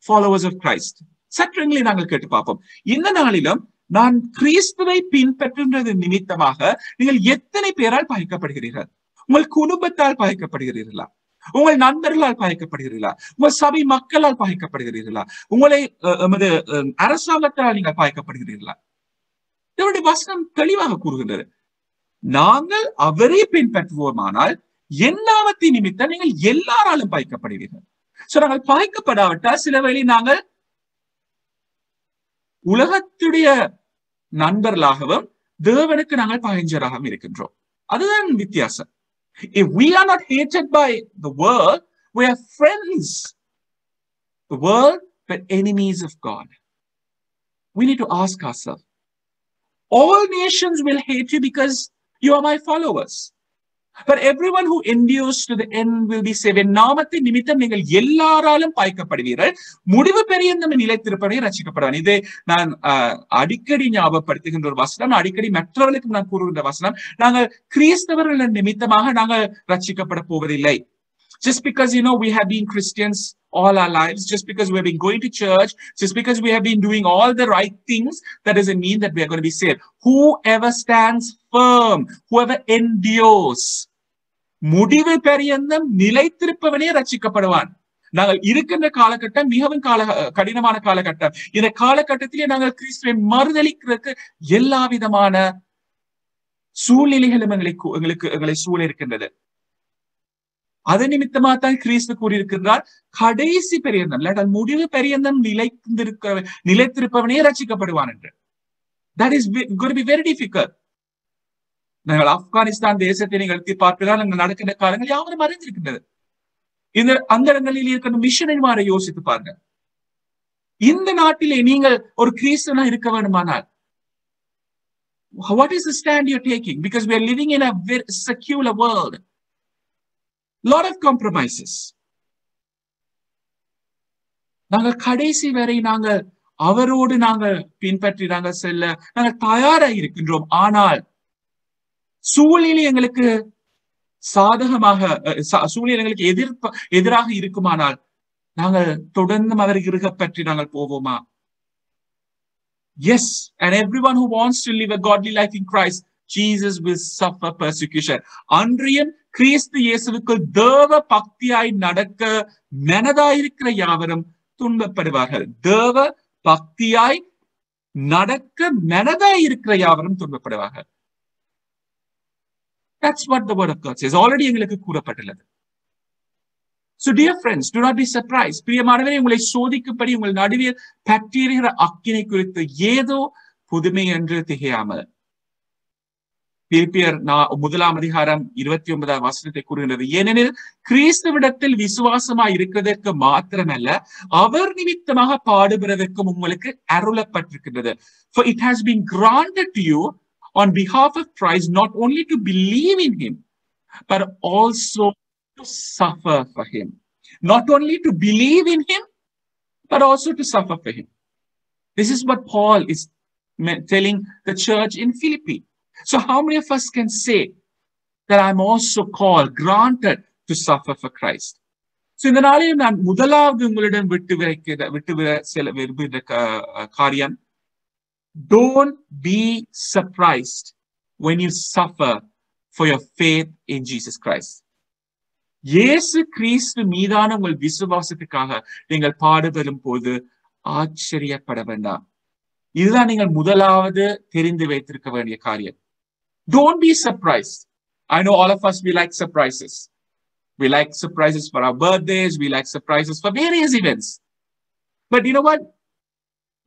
followers of Christ? சற்றங்களை நாங்கள் கேட்டு பார்ப்போம். இந்த நாளிலும் நான் கிறிஸ்துவை பின்பற்றுகிறது நிமித்தமாக நீங்கள் எத்தனை பேரால் பகைக்கப்படுகிறீர்கள்? உங்கள் குடும்பத்தால் பகைக்கப்படுகிறீர்களா? உங்கள் நண்பர்களால் பகைக்கப்படுகிறீர்களா? உங்கள் சபை மக்களால் பகைக்கப்படுகிறீர்களா? உங்களை அரசாங்கத்தால் நீங்கள் பகைக்கப்படுகிறீர்களா? இதனுடைய வசனம் தெளிவாக கூறுகின்றது, நாங்கள் அவரை பின்பற்றுவோமானால் எல்லாவற்றை நிமித்தம் நீங்கள் எல்லாராலும் பகைக்கப்படுவீர்கள். சோ நாங்கள் பகைக்கப்படாவிட்டால் சில வேளை நாங்கள் உலகத்துடைய நண்பர்களாகவும் தேவனுக்கு நாங்கள் பகைஞராகவும் இருக்கின்றோம். அதுதான் வித்தியாசம். If we are not hated by the world, we are friends. The world, but enemies of God. We need to ask ourselves, all nations will hate you because you are my followers. But everyone who endures to the end will be saved. நாமத்தை நிமித்தம் நீங்கள் எல்லாராலும் பாய்க்கப்படுவீர்கள், முடிவு பெரியந்தம் நிலைத்திருப்பவரை ரட்சிக்கப்படுவான். இதை நான் அடிக்கடி ஞாபகப்படுத்துகின்ற ஒரு வசனம், அடிக்கடி மற்றவர்களுக்கு நான் கூறுகின்ற வசனம். நாங்கள் கிறிஸ்தவர்கள் நிமித்தமாக நாங்கள் ரட்சிக்கப்பட போவதில்லை. Just because, we have been Christians all our lives, just because we have been going to church, just because we have been doing all the right things, that doesn't mean that we are going to be saved. Whoever stands firm, whoever endures, முடிவு பெரியந்தம் நிலைத்திருப்பவனே ரட்சிக்கப்படுவான். நாங்கள் இருக்கின்ற காலகட்டம் மிகவும் கடினமான காலகட்டம். இந்த காலகட்டத்திலே நாங்கள் கிறிஸ்துவை மறுதலிக்கிறதுக்கு எல்லா விதமான சூழ்நிலைகளும் எங்களை சூழ இருக்கின்றது. அது நிமித்தமாகத்தான் கிறிஸ்து கூறியிருக்கிறார், கடைசி பெரியந்தம், முடிவு பெரியந்தம் நிலைத்திருப்பவனே ரட்சிக்கப்படுவான் என்று. That is going to be very difficult. நாங்கள் ஆப்கானிஸ்தான் தேசத்தை நீங்கள் பார்ப்பதால் நாங்கள் நடக்கின்ற காலங்கள் யாரும் அறிந்திருக்கின்றது. அந்த இடங்களில் இருக்கிற மிஷனரிமாரை யோசித்து பாருங்க. இந்த நாட்டிலே நீங்கள் ஒரு கிறிஸ்தவனா இருக்க வேண்டுமானால், what is the stand you're taking? Because we are living in a very secular world. Lot of compromises. நாங்கள் கடைசி வரை நாங்கள் அவரோடு நாங்கள் பின்பற்றி நாங்கள் செல்ல நாங்கள் தயாராக இருக்கின்றோம். ஆனால் சூழ்நிலை எங்களுக்கு சாதகமாக, சூழ்நிலை எங்களுக்கு எதிராக இருக்குமானால் நாங்கள் தொடர்ந்து அவருக்கு பற்றி நாங்கள் போவோமா? Yes, and everyone who wants to live a godly life in Christ, Jesus will suffer persecution. அன்றியும் கிறிஸ்து இயேசுவுக்குள் தேவ பக்தியாய் நடக்க மனதாயிருக்கிற யாவரும் துன்பப்படுவார்கள். தேவ பக்தியாய் நடக்க மனதாயிருக்கிற யாவரும் துன்பப்படுவார்கள். That's what the word of God says. Already எங்களுக்கு கூறப்பட்டுள்ளது. So dear friends, do not be surprised. பிரியமானவரே, உங்களை சோதிக்கும்படி உங்கள் நடுவே பற்றியிருக்கிற அக்கினை குறித்து ஏதோ புதுமை என்று திகையாமல். பிலிப்பியர் 1:29 கூறுகின்றது. ஏனெனில் கிறிஸ்துவிடத்தில் விசுவாசமாய் இருக்கிறதற்கு மாத்திரமல்ல, அவர் நிமித்தமாக பாடுபடுவதற்கும் உங்களுக்கு அருளப்பட்டிருக்கின்றது. For it has been granted to you on behalf of Christ not only to believe in him, but also to suffer for him. Not only to believe in him, but also to suffer for him. This is what Paul is telling the church in Philippi. So how many of us can say that I'm also called, granted to suffer for Christ? So இந்த நாளில் நான் முதலாவது உங்களிடம் விட்டு செல்ல விரும்புகிற காரியம், don't be surprised when you suffer for your faith in Jesus Christ. இயேசு கிறிஸ்து மீதான உங்கள் விசுவாசத்துக்காக நீங்கள் பாடுபடும் போது ஆச்சரியப்பட வேண்டாம். இதுதான் நீங்கள் முதலாவது தெரிந்து வைத்திருக்க வேண்டிய காரியம். Don't be surprised. I know all of us, we like surprises. We like surprises for our birthdays. We like surprises for various events. But you know what?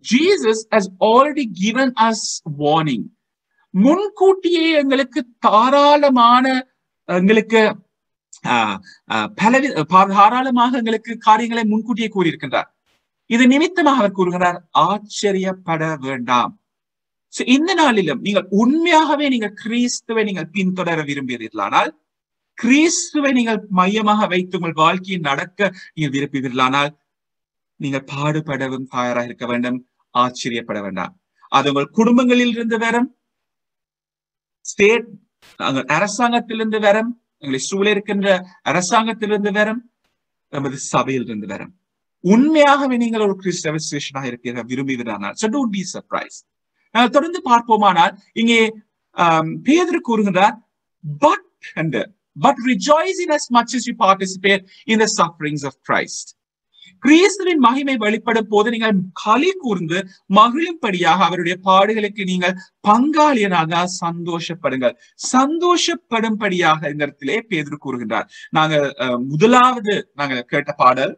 Jesus has already given us warning. முன்கூட்டியே எங்களுக்கு தாராளமாக எங்களுக்கு காரியங்களை முன்கூட்டியே கூறியிருக்கின்றார். இது நிமித்தமாக அவர் கூறுகிறார், ஆச்சரியப்பட வேண்டாம். இந்த நாளிலும் நீங்கள் உண்மையாகவே நீங்கள் கிறிஸ்துவை நீங்கள் பின்தொடர விரும்புகிறீர்களானால், கிறிஸ்துவை நீங்கள் மையமாக வைத்து உங்கள் வாழ்க்கையை நடக்க நீங்கள் விரும்புகிறீர்களானால், நீங்கள் பாடுபடவும் தயாராக இருக்க வேண்டும். ஆச்சரியப்பட வேண்டாம். அது உங்கள் குடும்பங்களில் இருந்து வரும், ஸ்டேட் அரசாங்கத்திலிருந்து வரும், உங்களை சூழ இருக்கின்ற அரசாங்கத்திலிருந்து வரும், நமது சபையிலிருந்து வரும். உண்மையாகவே நீங்கள் ஒரு கிறிஸ்தவ சிஷ்யனாக இருக்கிற விரும்புகிறானால், so don't be surprised. நாங்கள் தொடர்ந்து பார்ப்போமானால் இங்கே பேதுரு கூறுகிறார், but rejoice in as much as you participate in the sufferings of Christ. கிறிஸ்துவின் மகிமை வெளிப்படும் போது நீங்கள் களி கூர்ந்து மகிழும்படியாக அவருடைய பாடுகளுக்கு நீங்கள் பங்காளியனாக சந்தோஷப்படுங்கள். சந்தோஷப்படும்படியாக இந்த இடத்திலே பேதுரு கூறுகின்றார். முதலாவது நாங்கள் கேட்ட பாடல்,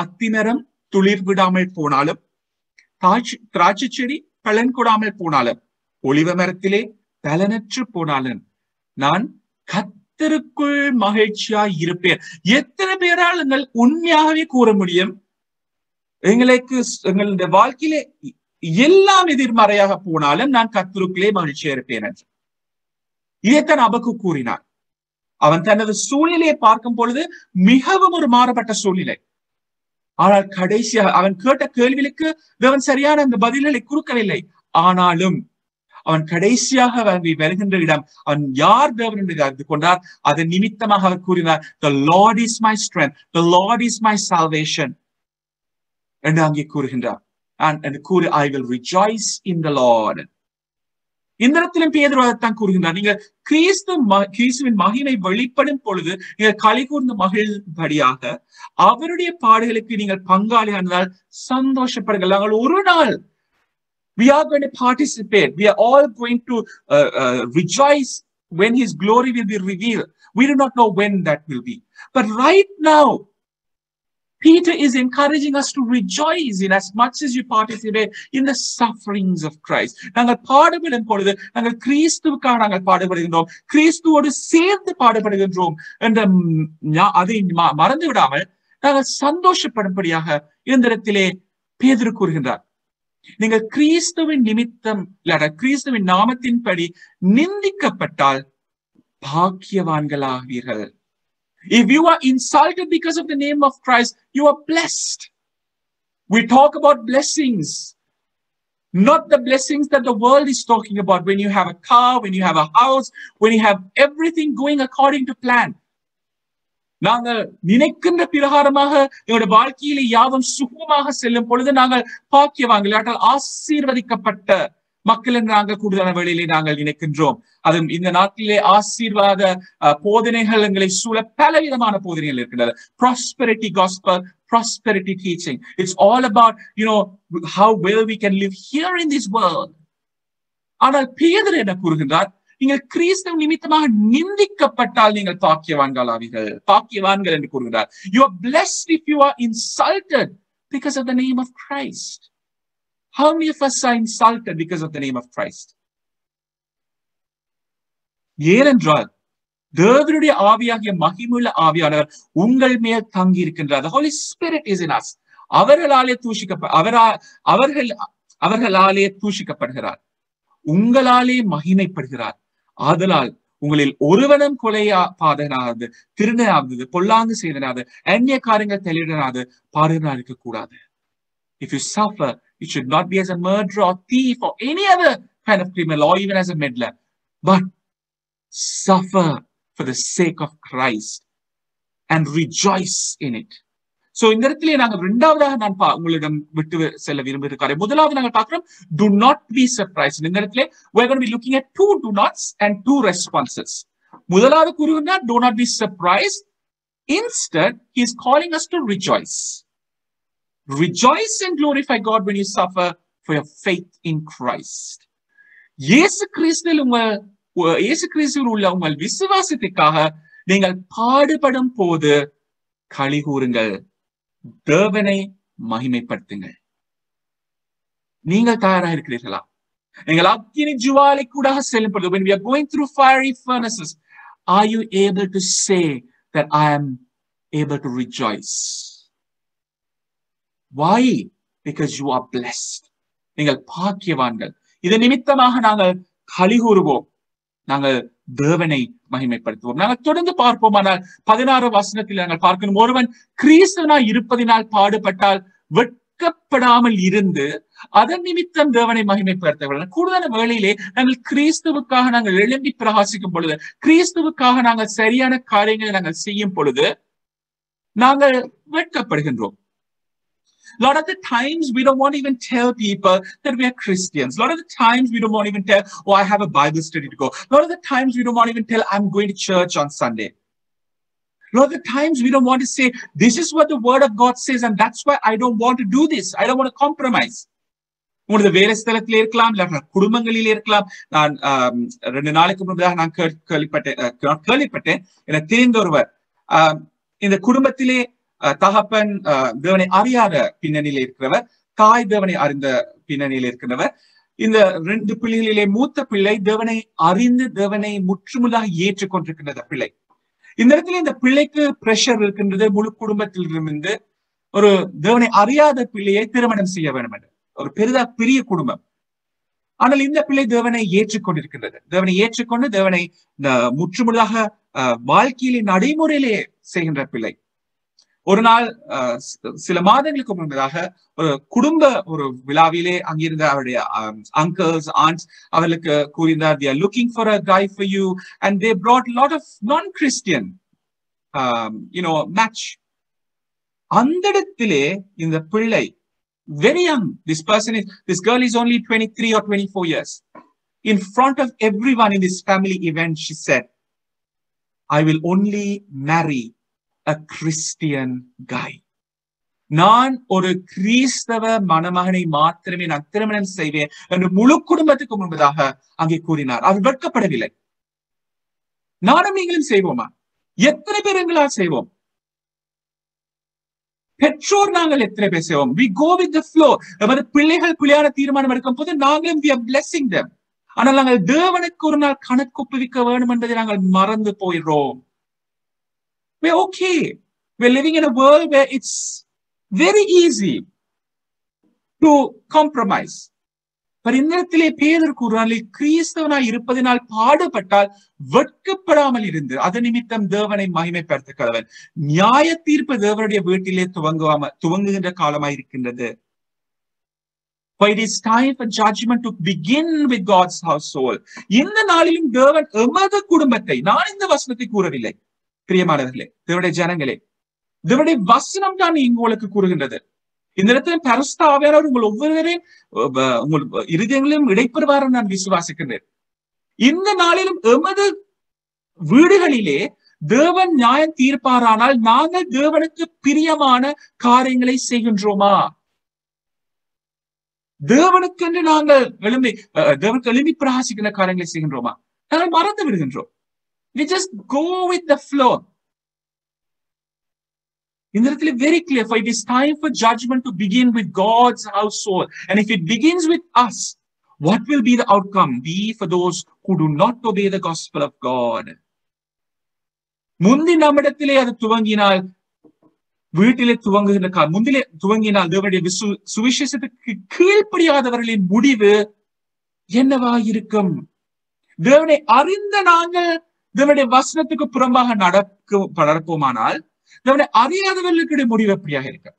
அத்திமரம் துளிர் விடாமல் போனாலும், திராட்சை செடி பலன் கொடாமல் போனாலும், ஒலிவ மரத்திலே பலனற்று போனாலும் நான் கர்த்தருக்குள் மகிழ்ச்சியாய் இருப்பேன். எத்தனை பேரால் நீங்கள் உண்மையாகவே கூற முடியும், எங்களுடைய வாழ்க்கையிலே எல்லாம் எதிர்மறையாக போனாலும் நான் கர்த்தருக்குள்ளே மகிழ்ச்சியா இருப்பேன் என்று. இதைத்தான் அபக்கு கூறினார். அவன் தனது சூழ்நிலையை பார்க்கும் பொழுது மிகவும் ஒரு மாறுபட்ட சூழ்நிலை. ஆனால் கடைசியாக அவன் கேட்ட கேள்விகளுக்கு தேவன் சரியான அந்த பதில்களை கொடுக்கவில்லை. ஆனாலும் அவன் கடைசியாக வருகின்ற இடம், அவன் யார் தேவன் என்று அறிந்து கொண்டார். அதன் நிமித்தமாக அவர் கூறினார், the Lord is my strength, the Lord is my salvation என்று அங்கே கூறுகின்றார். I will rejoice in the Lord. இந்த இடத்திலும் பேதுரு அதைத்தான் கூறுகின்றார். நீங்கள் கிறிஸ்துவின் மகிமை வெளிப்படும் பொழுது நீங்கள் களி கூர்ந்து மகிழ்படியாக அவருடைய பாடுகளுக்கு நீங்கள் பங்காளியானதால் சந்தோஷப்படுங்கள். நாங்கள் ஒரு நாள் we are going to participate. We are all going to rejoice when his glory will be revealed. We do not know when that will be. But right now, Peter is encouraging us to rejoice in as much as you participate in the sufferings of Christ. நாங்கள் பாடுபடும் பொழுது நாங்கள் கிறிஸ்துவுக்காக நாங்கள் பாடுபடுகின்றோம், கிறிஸ்துவோடு சேர்ந்து பாடுபடுகின்றோம் என்ற அதை மறந்து விடாமல் நாங்கள் சந்தோஷப்படும்படியாக இந்த இடத்திலே பேதுரு கூறுகின்றார், நீங்கள் கிறிஸ்துவின் நிமித்தம் இல்ல கிறிஸ்துவின் நாமத்தின்படி நிந்திக்கப்பட்டால் பாக்கியவான்களாவீர்கள். If you are insulted because of the name of Christ, you are blessed. We talk about blessings, not the blessings that the world is talking about. When you have a car, when you have a house, when you have everything going according to plan. நாங்கள் நினைக்கின்ற பிரகாரமாக எங்களுடைய வாழ்க்கையிலே யாவும் சுகமாக செல்லும் பொழுது நாங்கள் பாக்கியவான்கள், ஆசீர்வதிக்கப்பட்ட மக்கள் என்று நாங்கள் கூடுதலான வேளையிலே நாங்கள் நினைக்கின்றோம். அதுவும் இந்த நாட்டிலே ஆசீர்வாத போதனைகள் எங்களை சூழ பலவிதமான போதனைகள் இருக்கின்றன. Prosperity gospel, prosperity teaching. It's all about, how well we can live here in this world. ஆனால் பேதுரு என்ன கூறுகின்றார்? நீங்கள் கிறிஸ்துவ நிமித்தமாக நிந்திக்கப்பட்டால் நீங்கள் பாக்கியவான்கள் என்று கூறுகிறார். You are blessed if you are insulted because of the name of Christ. How many of us are insulted because of the name of Christ? ஏனென்றால் தேவனுடைய ஆவியாகிய மகிமுள்ள ஆவியானவர் உங்கள் மேல் தங்கி இருக்கின்றார். The Holy Spirit is in us. அவர்களாலே தூஷிக்கப்படுகிறார், உங்களாலே மகிமைப்படுகிறார். ஆதலால் உங்களில் ஒருவனும் கொலையாபாதனாவது, திருடனாவது, பொல்லாங்கு செய்தனாவது, அந்நிய காரியங்கள் தெளிவனாவது, பாடுகளாக இருக்கக்கூடாது. If you suffer, it should not be as a murderer or thief or any other kind of criminal or even as a meddler, but suffer for the sake of Christ and rejoice in it. So இந்த இடத்திலே நாங்கள் இரண்டாவதாக நான் உங்களிடம் விட்டு செல்ல விரும்புகிறேன். முதலாவது நாங்கள் பார்க்கிறோம், do not be surprised. இந்த இடத்திலே we are going to be looking at 2 do nots and 2 responses. முதலாவது கூறுகிறார், do not be surprised. Instead, he is calling us to rejoice. Rejoice and glorify God when you suffer for your faith in Christ. இயேசு கிறிஸ்துவில் உள்ள உங்கள் விசுவாசத்திற்காக நீங்கள் பாடுபடும் போது களி கூறுங்கள், தேவனை மகிமைப்படுத்துங்கள். நீங்கள் தயாராக இருக்கிறீர்களா? நீங்கள் அக்கினி ஜுவாலை கூட செல்லும் பொழுது, when we are going through fiery furnaces, are you able to say that I am able to rejoice? Why? Because you are blessed. நீங்கள் பாக்கியவான்கள். இதன் நிமித்தமாக நாங்கள் களி கூறுவோம், நாங்கள் தேவனை மகிமைப்படுத்துவோம். நாங்கள் தொடர்ந்து பார்ப்போமானால் 16 வசனத்தில் நாங்கள் பார்க்கணும், ஒருவன் கிறிஸ்துவனாய் இருப்பதினால் பாடுபட்டால் வெட்கப்படாமல் இருந்து அதன் நிமித்தம் தேவனை மகிமைப்படுத்த. கூடுதலான வேளையிலே நாங்கள் கிறிஸ்துவுக்காக நாங்கள் எழும்பி பிரகாசிக்கும் பொழுது, கிறிஸ்துவுக்காக நாங்கள் சரியான காரியங்களை நாங்கள் செய்யும் பொழுது நாங்கள் வெட்கப்படுகின்றோம். A lot of the times we don't want to even tell people that we are Christians. A lot of the times we don't want to even tell, oh, I have a Bible study to go. A lot of the times we don't want to even tell, I'm going to church on Sunday. A lot of the times we don't want to say, this is what the word of God says, and that's why I don't want to do this. I don't want to compromise. உங்களது வேலை ஸ்தலத்திலே இருக்கலாம், இல்ல குடும்பங்களிலே இருக்கலாம். நான் 2 நாளைக்கு முன்பதாக நான் கேள்விப்பட்டேன், எனக்கு தெரிந்த ஒருவர், இந்த குடும்பத்திலே தகப்பன் தேவனை அறியாத பின்னணியில இருக்கிறவர், தாய் தேவனை அறிந்த பின்னணியில இருக்கிறவர். இந்த 2 பிள்ளைகளிலே மூத்த பிள்ளை தேவனை அறிந்து தேவனை முற்றுமுழுதாக ஏற்றுக்கொண்டிருக்கின்ற பிள்ளை. இந்த இடத்துல இந்த பிள்ளைக்கு பிரஷர் இருக்கின்றது, முழு குடும்பத்திலிருந்து ஒரு தேவனை அறியாத பிள்ளையை திருமணம் செய்ய வேண்டும் என்று. ஒரு பெரிய குடும்பம். ஆனால் இந்த பிள்ளை தேவனை ஏற்றுக்கொண்டிருக்கின்றது. தேவனை ஏற்றுக்கொண்டு தேவனை முற்றுமுழுதாக வாழ்க்கையிலே நடைமுறையிலே செய்கின்ற பிள்ளை. ஒரு நாள் சில மாதங்களுக்கு முன்பதாக ஒரு விழாவிலே அங்கிருந்த அவருடைய அங்கிள்ஸ் ஆண்ட்ஸ் அவர்களுக்கு கூறினார், they are looking for a guy for you, and they brought a lot of non-Christian match. அந்த இடத்திலே இந்த பிள்ளை, very young, this girl is only 23 or 24 years. In front of everyone in this family event, she said, I will only marry a Christian guy. நான் ஒரு கிறிஸ்தவ மணமகனை மாத்திரமே நான் திருமணம் செய்வேன் என்று முழு குடும்பத்துக்கு முன்பதாக அங்கே கூறினார். அவர் வெட்கப்படவில்லை. நானும் நீங்களும் செய்வோமா? எத்தனை பேர் எங்களால் செய்வோம்? பெற்றோர் நாங்கள் எத்தனை பேர் செய்வோம்? We go with the flow. நமது பிள்ளைகள் பிள்ளையான தீர்மானம் எடுக்கும் போது நாங்களும் we are blessing them. ஆனால் நாங்கள் தேவனுக்கு ஒரு நாள் கணக்கு ஒப்புவிக்க வேண்டும் என்பதை நாங்கள் மறந்து போயிடுறோம். We're okay. We're living in a world where it's very easy to compromise. இந்த பேதுரு கூறுகிறார், கிறிஸ்தவனாய் இருப்பதினால் பாடுபட்டால் வெட்கப்படாமல் இருந்து அது நிமித்தம் தேவனை மகிமைப்படுத்த கடவன். நியாய தீர்ப்பு தேவனுடைய வீட்டிலே துவங்குகின்ற காலமாய் இருக்கின்றது. It is time for judgment to begin with God's household. இந்த நாளிலும் தேவன் எமது குடும்பத்தை, நான் இந்த வசனத்தை கூறவில்லை பிரியமானவர்களே, தேவனுடைய ஜனங்களே, தேவனுடைய வசனம் தான் உங்களுக்கு கூறுகின்றது. இந்த இடத்துல பரிசுத்த ஆவியானவர் உங்கள் ஒவ்வொருவரையும் உங்கள் இருதயங்களிலும் இடைப்பெறுவார் நான் விசுவாசிக்கின்றேன். இந்த நாளிலும் எமது வீடுகளிலே தேவன் நியாயம் தீர்ப்பாரானால் நாங்கள் தேவனுக்கு பிரியமான காரியங்களை செய்கின்றோமா? தேவனுக்கென்று நாங்கள் தேவனுக்கு எழும்பி பிரகாசிக்கின்ற காரியங்களை செய்கின்றோமா? நாங்கள் மறந்து விடுகின்றோம். We just go with the flow. In the little very clear, for it is time for judgment to begin with God's household. And if it begins with us, what will be the outcome? Be for those who do not obey the gospel of God. முந்தி நம்மிடத்திலே அது துவங்கினால், வீட்டிலே துவங்குகின்ற முந்திலே துவங்கினால் தேவனுடைய சுவிசேஷத்துக்கு கீழ்ப்படியாதவர்களின் முடிவு என்னவா இருக்கும்? தேவனை அறிந்த நாங்கள் தேவனுடைய வசனத்துக்கு புறம்பாக நடப்போமானால் தேவனை அறியாதவர்களுடைய முடிவு எப்படியாக இருக்க?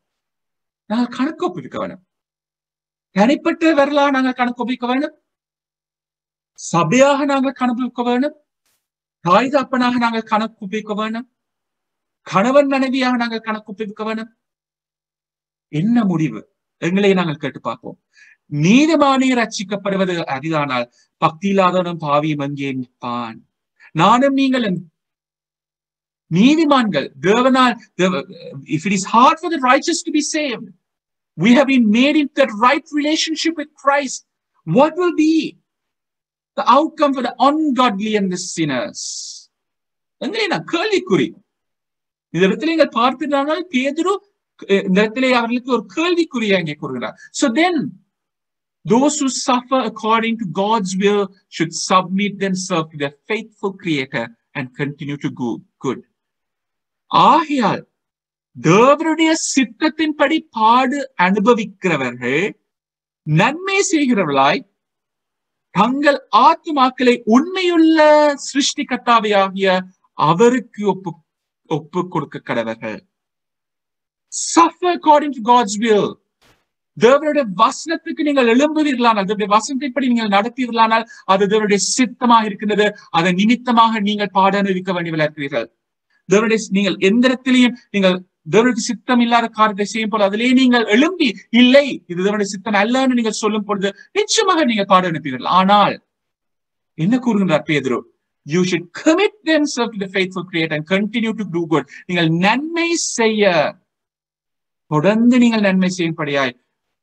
நாங்கள் கணக்கு ஒப்பிக்க வேணும். தனிப்பட்ட வரலா நாங்கள் கணக்கு ஒப்பிக்க வேணும். சபையாக நாங்கள் கணக்கு வேணும். தாய் தப்பனாக நாங்கள் கணக்கு ஒப்பிக்க வேணும். கணவன் மனைவியாக நாங்கள் கணக்கு ஒப்பிக்க வேணும். என்ன முடிவு? எங்களை நாங்கள் கேட்டு பார்ப்போம். நீதிமானே ரட்சிக்கப்படுவது அரிதானால் பக்தி இல்லாதவனும் பாவியும் அங்கே நிற்பான். நானும் நீங்களும் நீதிமான்கள் தேவனால். If it is hard for the righteous to be saved, we have been made in that right relationship with Christ. What will be the outcome for the ungodly and the sinners? கேள்விக்குறி. இந்த இடத்துல நீங்கள் பார்த்திருந்தால் பேதுரு இந்த இடத்திலே அவர்களுக்கு ஒரு கேள்விக்குறியை அங்கே கூறுகிறார். So then those who suffer according to God's will should submit themselves to their faithful Creator and continue to do good. ஆகையால் தேவனுடைய சித்தத்தின்படி பாடு அனுபவிக்கிறவர்கள் நன்மை செய்கிறவர்களாய் தங்கள் ஆத்துமாக்களை உண்மையுள்ள சிருஷ்டிகர்த்தாவாகிய அவருக்கு ஒப்பு கொடுக்க கடவர்கள். Suffer according to God's will. தேவனுடைய வசனத்துக்கு நீங்கள் எழும்புவீர்களானால், தேவனுடைய வசனத்தின்படி நீங்கள் நடப்பீர்களானால் அது தேவனுடைய சித்தமாக இருக்கின்றது. அதன் நிமித்தமாக நீங்கள் பாட அனுபவிக்க வேண்டியவர்களாக இருக்கிறீர்கள். தேவனுடைய நீங்கள் எந்த இடத்திலையும் நீங்கள் தேவனுடைய சித்தம் இல்லாத காரியத்தை செய்யும் போது அதிலே நீங்கள் எழும்பி இல்லை இது தேவனுடைய சித்தம் அல்லன்னு நீங்கள் சொல்லும் பொழுது நிச்சயமாக நீங்கள் பாட அனுப்பீர்கள். ஆனால் என்ன கூறுகின்றார் பேதுரு? You should commit themselves to the faithful Creator and continue to do good. நீங்கள் நன்மை செய்ய தொடர்ந்து நீங்கள் நன்மை செய்யும்படியாய்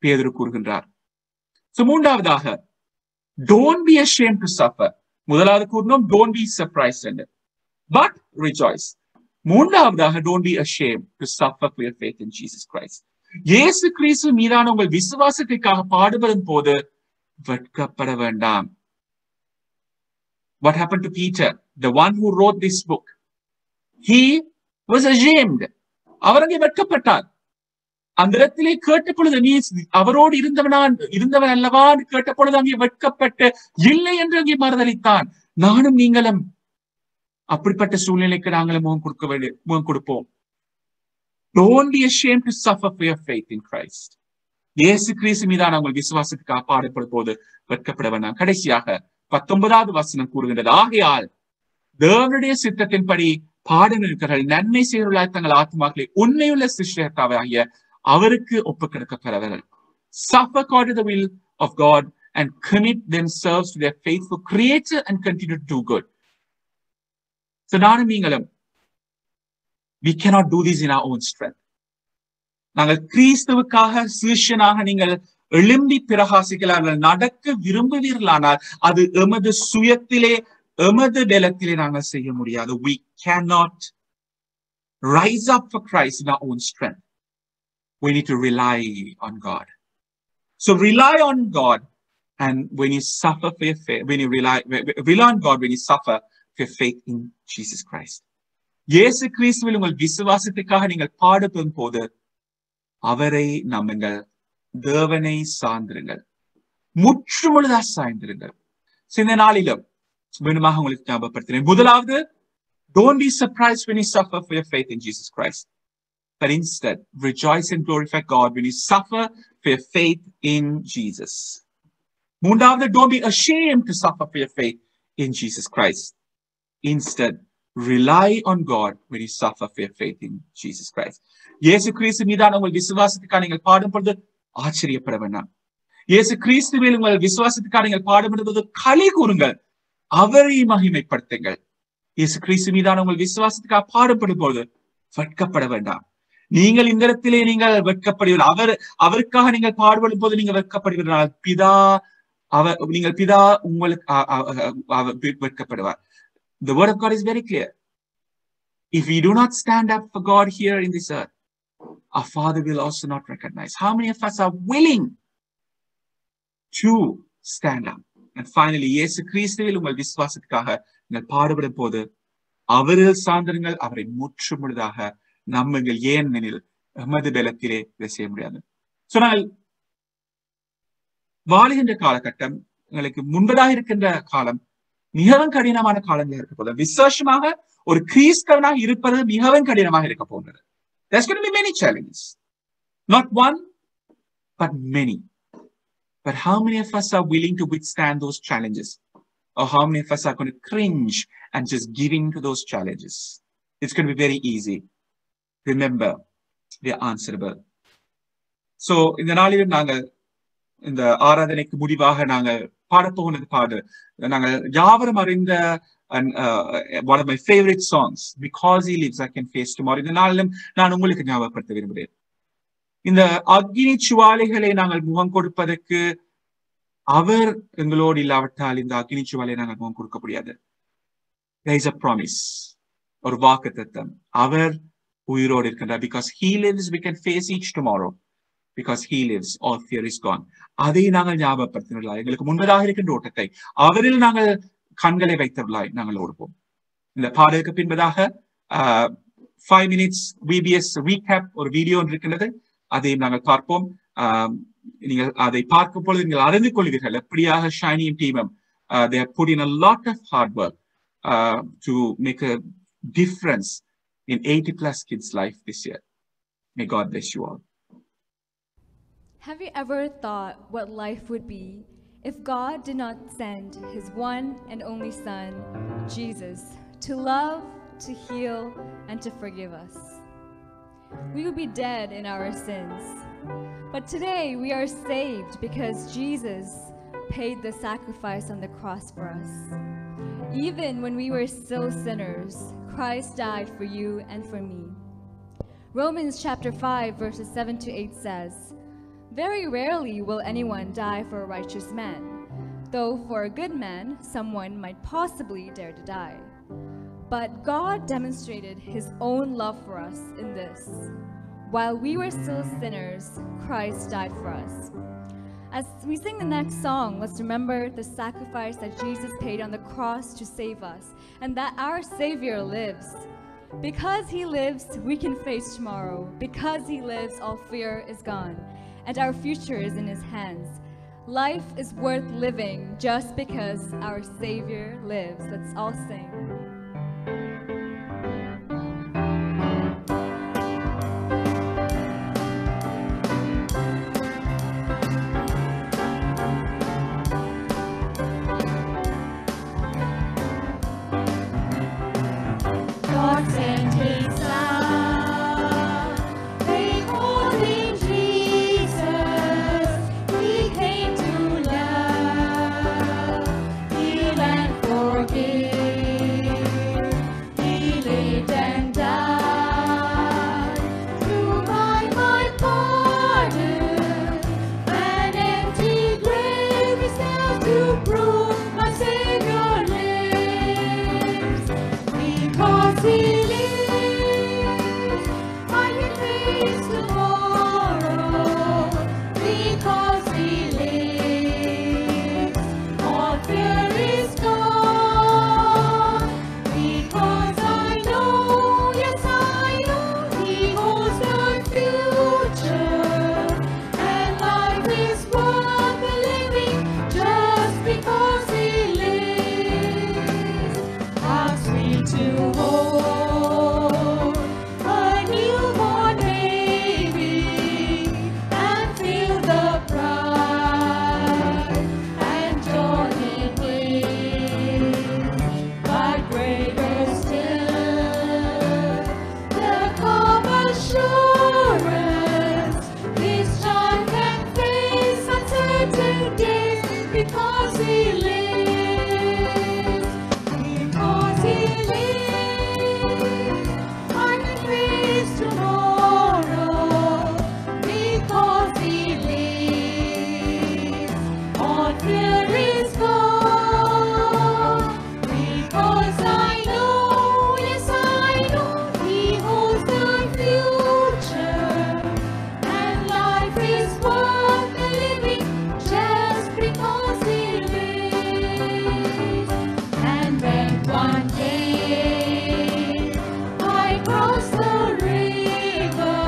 பேதுரு கூறுகின்றார். So மூன்றாவதாக, don't be ashamed to suffer. முதலாவது கூறினோம் don't be surprised but rejoice. மூன்றாவதாக don't be ashamed to suffer for your faith in Jesus Christ. இயேசு கிறிஸ்து மீதான உங்கள் விசுவாசத்திற்காக பாடுபடும் போது வெட்கப்பட வேண்டாம். What happened to Peter, the one who wrote this book? He was ashamed. அவர் அங்கே வெட்கப்பட்டார். அந்த இடத்திலே கேட்ட பொழுது நீ அவரோடு இருந்தவன் அல்லவா கேட்ட பொழுது அங்கே வெட்கப்பட்டு இல்லை என்று அங்கே மறுதளித்தான். நானும் நீங்களும் அப்படிப்பட்ட சூழ்நிலைக்கு நாங்களும் முகம் கொடுப்போம். Don't be ashamed to suffer for your faith in Christ. இயேசு கிறிஸ்து மீதான உங்கள் விசுவாசத்துக்காக பாடுபடும் போது வெட்கப்பட வேண்டாம். கடைசியாக 19வது வசனம் கூறுகின்றது, ஆகையால் தேவனுடைய சித்தத்தின்படி பாடுகிறவர்கள் நன்மை செய்வர்களாய் தங்கள் ஆத்மாக்களை உண்மையுள்ள சிருஷ்டிகர்த்தாவாகிய அவருக்கு ஒப்புக் கொடுக்கப்பட்டவர்கள். Suffer according to the will of God and commit themselves to their faithful Creator and continue to do good. So நானும் நீங்களும் we cannot do this in our own strength. நாங்கள் கிறிஸ்துவுக்காக சிஷ்யனாக நீங்கள் எழும்பி பிரகாசிக்கலார்கள் நடக்க விரும்புவீர்களானால் அது எமது சுயத்திலே எமது பலத்திலே நாங்கள் செய்ய முடியாது. We cannot rise up for Christ in our own strength. We need to rely on God. So rely on God, and when you suffer for your faith, when you rely on God, when you suffer for your faith in Jesus Christ. இயேசு கிறிஸ்துவில் உங்கள் விசுவாசத்துக்காக நீங்கள் பாடுபடும் போது அவரை நம்புங்கள், தேவனை சார்ந்திருங்கள், முற்றுமுழுதா சாய்ந்திருங்கள். இந்த நாளிலும் மீண்டுமாக உங்களுக்கு ஞாபகப்படுத்துகிறேன். முதலாவது, don't be surprised when you suffer for your faith in Jesus Christ, but instead rejoice and glorify God when you suffer for your faith in Jesus. மூன்றாவது, don't be ashamed to suffer for your faith in Jesus Christ. Instead, rely on God when you suffer for your faith in Jesus Christ. இயேசு கிறிஸ்து மீதான உங்கள் விசுவாசத்துக்காக நீங்கள் பாடும் பொழுது ஆச்சரியப்பட வேண்டாம். இயேசு கிறிஸ்துவில் உங்கள் விசுவாசத்துக்காக நீங்கள் பாடுபடுவது களி கூறுங்கள், அவரை மகிமைப்படுத்துங்கள். இயேசு கிறிஸ்து மீதான உங்கள் விசுவாசத்துக்காக பாடுபடும் போது வெட்கப்பட வேண்டாம். நீங்கள் இந்த இடத்திலே நீங்கள் வெட்கப்படுவீர்கள். அவருக்காக நீங்கள் பாடுபடும் போது நீங்கள் வெட்கப்படுவீர்கள். பிதா உங்களுக்கு வெட்கப்படுவார். The word of God is very clear. If we do not stand up for God here in this earth, our Father will also not recognize. How many of us are willing to stand up? And finally, இயேசு கிறிஸ்துவில் உங்கள் விசுவாசத்துக்காக நீங்கள் பாடுபடும் போது அவரில் சார்ந்திருங்கள், அவரை முற்று முழுதாக நம்புங்கள். ஏனெனில் எமது பலத்திலே இதை செய்ய முடியாது. சோ நாங்கள் வாழுகின்ற காலகட்டம், எங்களுக்கு முன்பதாக இருக்கின்ற காலம் மிகவும் கடினமான காலங்கள் இருக்க போது. விசேஷமாக ஒரு கிறிஸ்தவனாக இருப்பது மிகவும் கடினமாக இருக்க போகிறது. There's going to be many challenges, not one but many. But how many of us are willing to withstand those challenges, or how many of us are going to cringe and just give in to those challenges? It's going to be very easy. Remember, we are answerable. So இந்த நாளிலும் நாங்கள் இந்த ஆராதனைக்கு முடிவாக நாங்கள் பாடப்போனது பாடு நாங்கள் யாவரும் அறிந்த one of my favorite songs, Because He Lives I Can Face Tomorrow. இந்த நாளிலும் நான் உங்களுக்கு ஞாபகப்படுத்த விரும்புகிறேன். இந்த அக்னி சுவாலைகளை நாங்கள் முகம் கொடுப்பதற்கு அவர் எங்களோடு இல்லாவிட்டால் இந்த அக்னி சுவாலையை நாங்கள் முகம் கொடுக்க முடியாது. There is a promise, ஒரு வாக்குத்தத்தம். அவர் உயிரோடு இருக்கின்றார். Because He lives we can face each tomorrow. Because He lives, all fear is gone. அதை நாங்கள் ஞாபகப்படுத்தினர்களாய், எங்களுக்கு முன்பதாக இருக்கின்ற ஓட்டத்தை அவரில் நாங்கள் கண்களை வைத்தவர்களாய் நாங்கள் ஓடுவோம். இந்த பாடலுக்கு பின்பதாக 5 minutes VBS recap ஒரு வீடியோ இருக்கின்றது, அதையும் நாங்கள் பார்ப்போம். நீங்கள் அதை பார்க்கும் பொழுது நீங்கள் அறிந்து கொள்வீர்கள் எப்படியாக ஷைனியும் டீமும் they have put in a lot of hard work to make a difference in 80+ kids' life this year. May God bless you all. Have you ever thought what life would be if God did not send His one and only Son, Jesus, to love, to heal, and to forgive us? We would be dead in our sins. But today we are saved because Jesus paid the sacrifice on the cross for us. Even when we were still sinners, Christ died for you and for me. Romans chapter 5 verses 7-8 says, "Very rarely will anyone die for a righteous man, though for a good man someone might possibly dare to die. But God demonstrated His own love for us in this: while we were still sinners, Christ died for us." As we sing the next song, let's remember the sacrifice that Jesus paid on the cross to save us, and that our Savior lives. Because He lives, we can face tomorrow. Because He lives, all fear is gone, and our future is in His hands. Life is worth living just because our Savior lives. Let's all sing. Forgive. 100 days because He lives. Because He lives, I can face tomorrow. Because He lives, all fear is gone. Because I know, yes I know, He holds the future, and life is worth the living just because He lives. And when one day I cross the river,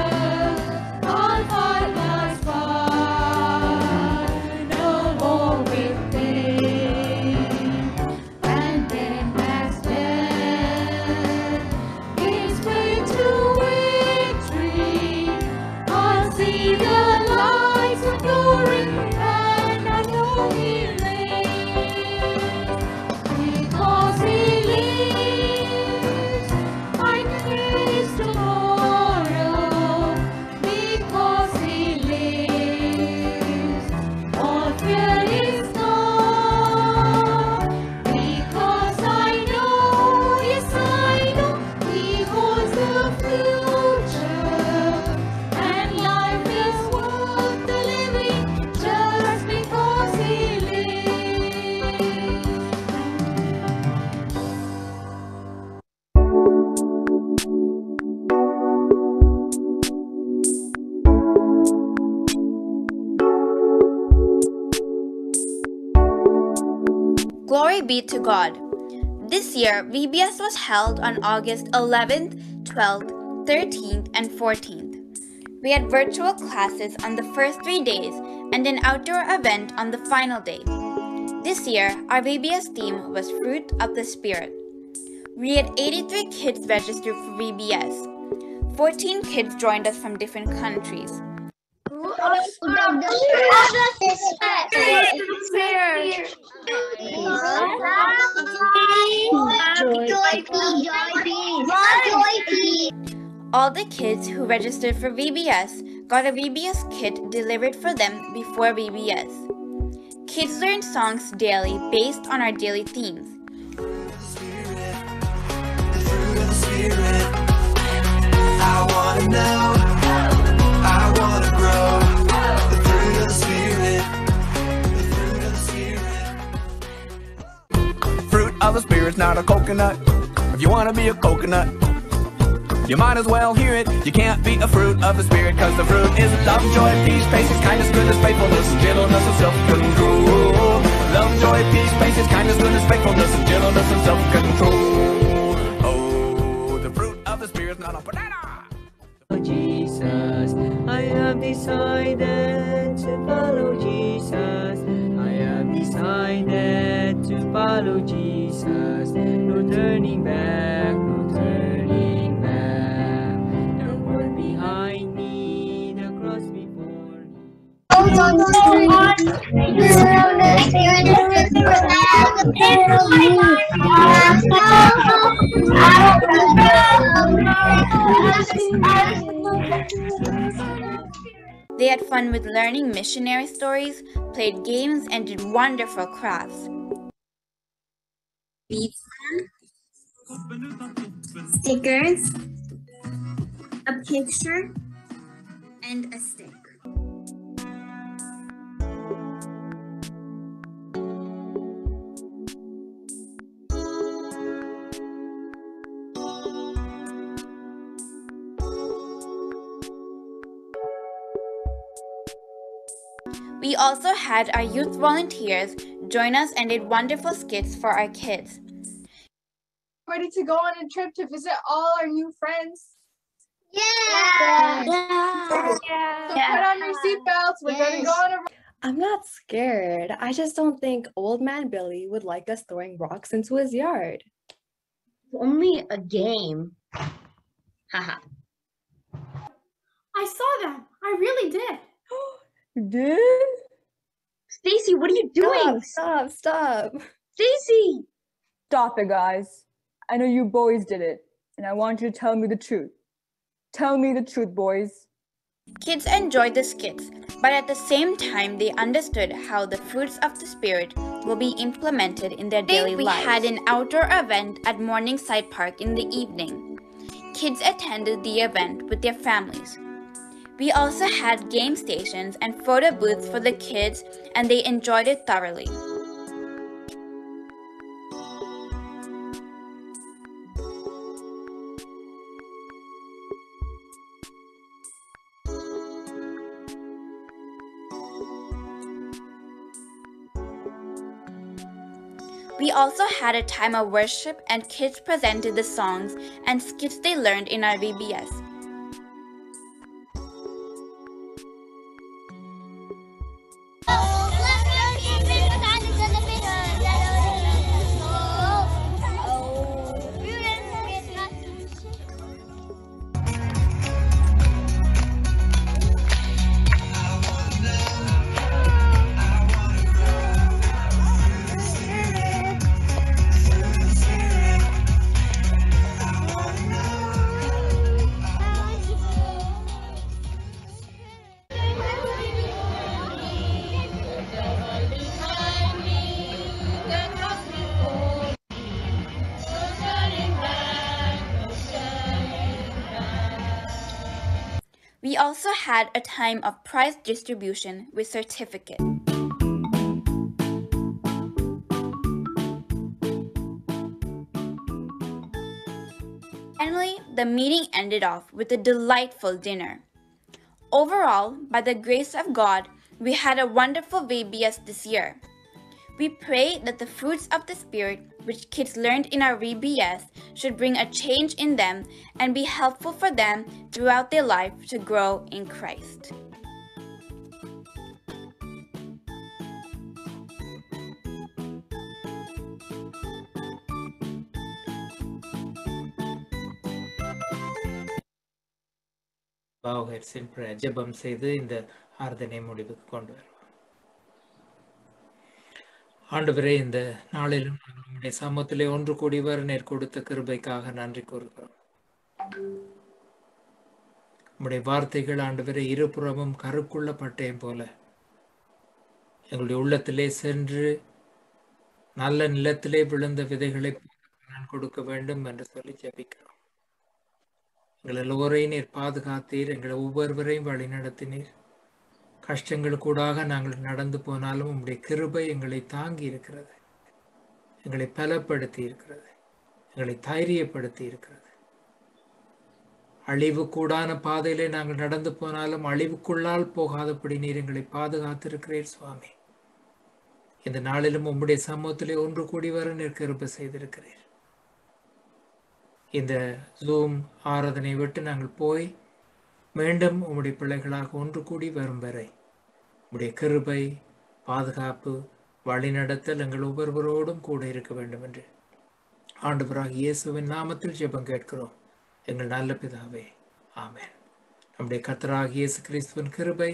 I'll find my spot, no more with pain. And then as death gives way to victory, I'll see the lights of glory, and I know He lives. Because He lives, I can face tomorrow. Because He lives, all fear is gone. Because I know, yes I know, He holds the future, and life is worth the living just because He lives. Glory be to God. This year, VBS was held on August 11th, 12th, 13th, and 14th. We had virtual classes on the first 3 days and an outdoor event on the final day. This year, our VBS theme was Fruit of the Spirit. We had 83 kids registered for VBS. 14 kids joined us from different countries. All the kids who registered for VBS got a VBS kit delivered for them before VBS. Kids learned songs daily based on our daily themes. I wanna know, I wanna grow. The fruit of the Spirit, the fruit of the Spirit. Fruit of the Spirit's not a coconut. If you wanna be a coconut, you might as well hear it. You can't be a fruit of the Spirit, cause the fruit is love, joy, peace, patience, kindness, goodness, faithfulness, and gentleness, and self-control. Love, joy, peace, patience, kindness, goodness, faithfulness, and gentleness, and self-control. Oh, the fruit of the Spirit's not a banana. Jesus, I have decided to follow Jesus. I have decided to follow Jesus. No turning back, no turning back. The world behind me, the cross before me. They had fun with learning missionary stories, played games, and did wonderful crafts. Stickers, a picture, and a stick. We also had our youth volunteers join us and did wonderful skits for our kids. Ready to go on a trip to visit all our new friends? Yeah. So put on your seatbelts. We're going to go on a I'm not scared. I just don't think Old Man Billy would like us throwing rocks into his yard. Only a game. Haha. I saw them. I really did. You did? Stacy, what are you doing? Stop. Stacy! Stop it, guys. I know you boys did it, and I want you to tell me the truth. Tell me the truth, boys. Kids enjoyed the skits, but at the same time they understood how the fruits of the Spirit will be implemented in their daily lives. We had an outdoor event at Morningside Park in the evening. Kids attended the event with their families. We also had game stations and photo booths for the kids, and they enjoyed it thoroughly. We also had a time of worship, and kids presented the songs and skits they learned in our VBS. We also had a time of prize distribution with certificate. Finally, the meeting ended off with a delightful dinner. Overall, by the grace of God, we had a wonderful VBS this year. We pray that the fruits of the Spirit, which kids learned in our VBS, should bring a change in them and be helpful for them throughout their life to grow in Christ. Bow heads in prayer. ஜெபம் செய்து இந்த ஆராதனை முடிவுக்கு கொண்டு வருவோம். ஆண்டவரே, இந்த நாளிலும் நாங்கள் உம்முடைய சமூகத்திலே ஒன்று கூடி வர நீர் கொடுத்த கிருபைக்காக நன்றி கூறுகிறோம். உம்முடைய வார்த்தைகள் ஆண்டவரே இருபுறமும் கருக்குள்ள பட்டயம் போல எங்களுடைய உள்ளத்திலே சென்று நல்ல நிலத்திலே விழுந்த விதைகளை நான் கொடுக்க வேண்டும் என்று சொல்லி ஜெபிக்கிறோம். எங்கள் எல்லோரையும் நீர் பாதுகாத்தீர், எங்களை ஒவ்வொருவரையும் வழி நடத்தினீர். கஷ்டங்களுக்கூடாக நாங்கள் நடந்து போனாலும் உம்முடைய கிருபை எங்களை தாங்கி இருக்கிறது, எங்களை பலப்படுத்தி இருக்கிறது, எங்களை தைரியப்படுத்தி இருக்கிறது. அழிவுக்கூடான பாதையிலே நாங்கள் நடந்து போனாலும் அழிவுக்குள்ளால் போகாதபடி நீர் எங்களை பாதுகாத்திருக்கிறீர் சுவாமி. இந்த நாளிலும் உம்முடைய சமூகத்திலே ஒன்று கூடி வர நீர் கிருபை செய்திருக்கிறீர். இந்த ஜூம் ஆராதனை விட்டு நாங்கள் போய் மீண்டும் உம்முடைய பிள்ளைகளாக ஒன்று கூடி வரும் வரை உம்முடைய கிருபை, பாதுகாப்பு, வழிநடத்தல் எங்கள் ஒவ்வொருவரோடும் கூட இருக்க வேண்டும் என்று ஆண்டவராகிய இயேசுவின் நாமத்தில் ஜெபம் கேட்கிறோம் எங்கள் நல்ல பிதாவே, ஆமென். நம்முடைய கர்த்தராகிய இயேசு கிறிஸ்துவின் கிருபை,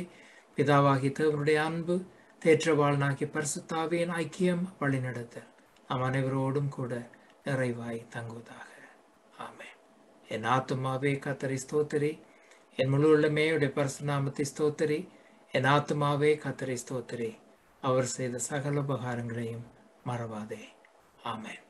பிதாவாகிய தேவனுடைய அன்பு, தேற்றவாளனாகிய பரிசுத்த ஆவியின் ஐக்கியம், வழிநடத்தல் நம் அனைவரோடும் கூட நிறைவாய் தங்குவதாக. ஆமென். என் ஆத்துமாவே கர்த்தரை ஸ்தோத்திரி, என் முழு உள்ளமே உடைய பரிசுத்த நாமத்தை ஸ்தோத்திரி. என் ஆத்துமாவே கர்த்தரை ஸ்தோத்திரி, அவர் செய்த சகல உபகாரங்களையும் மறவாதே. ஆமென்.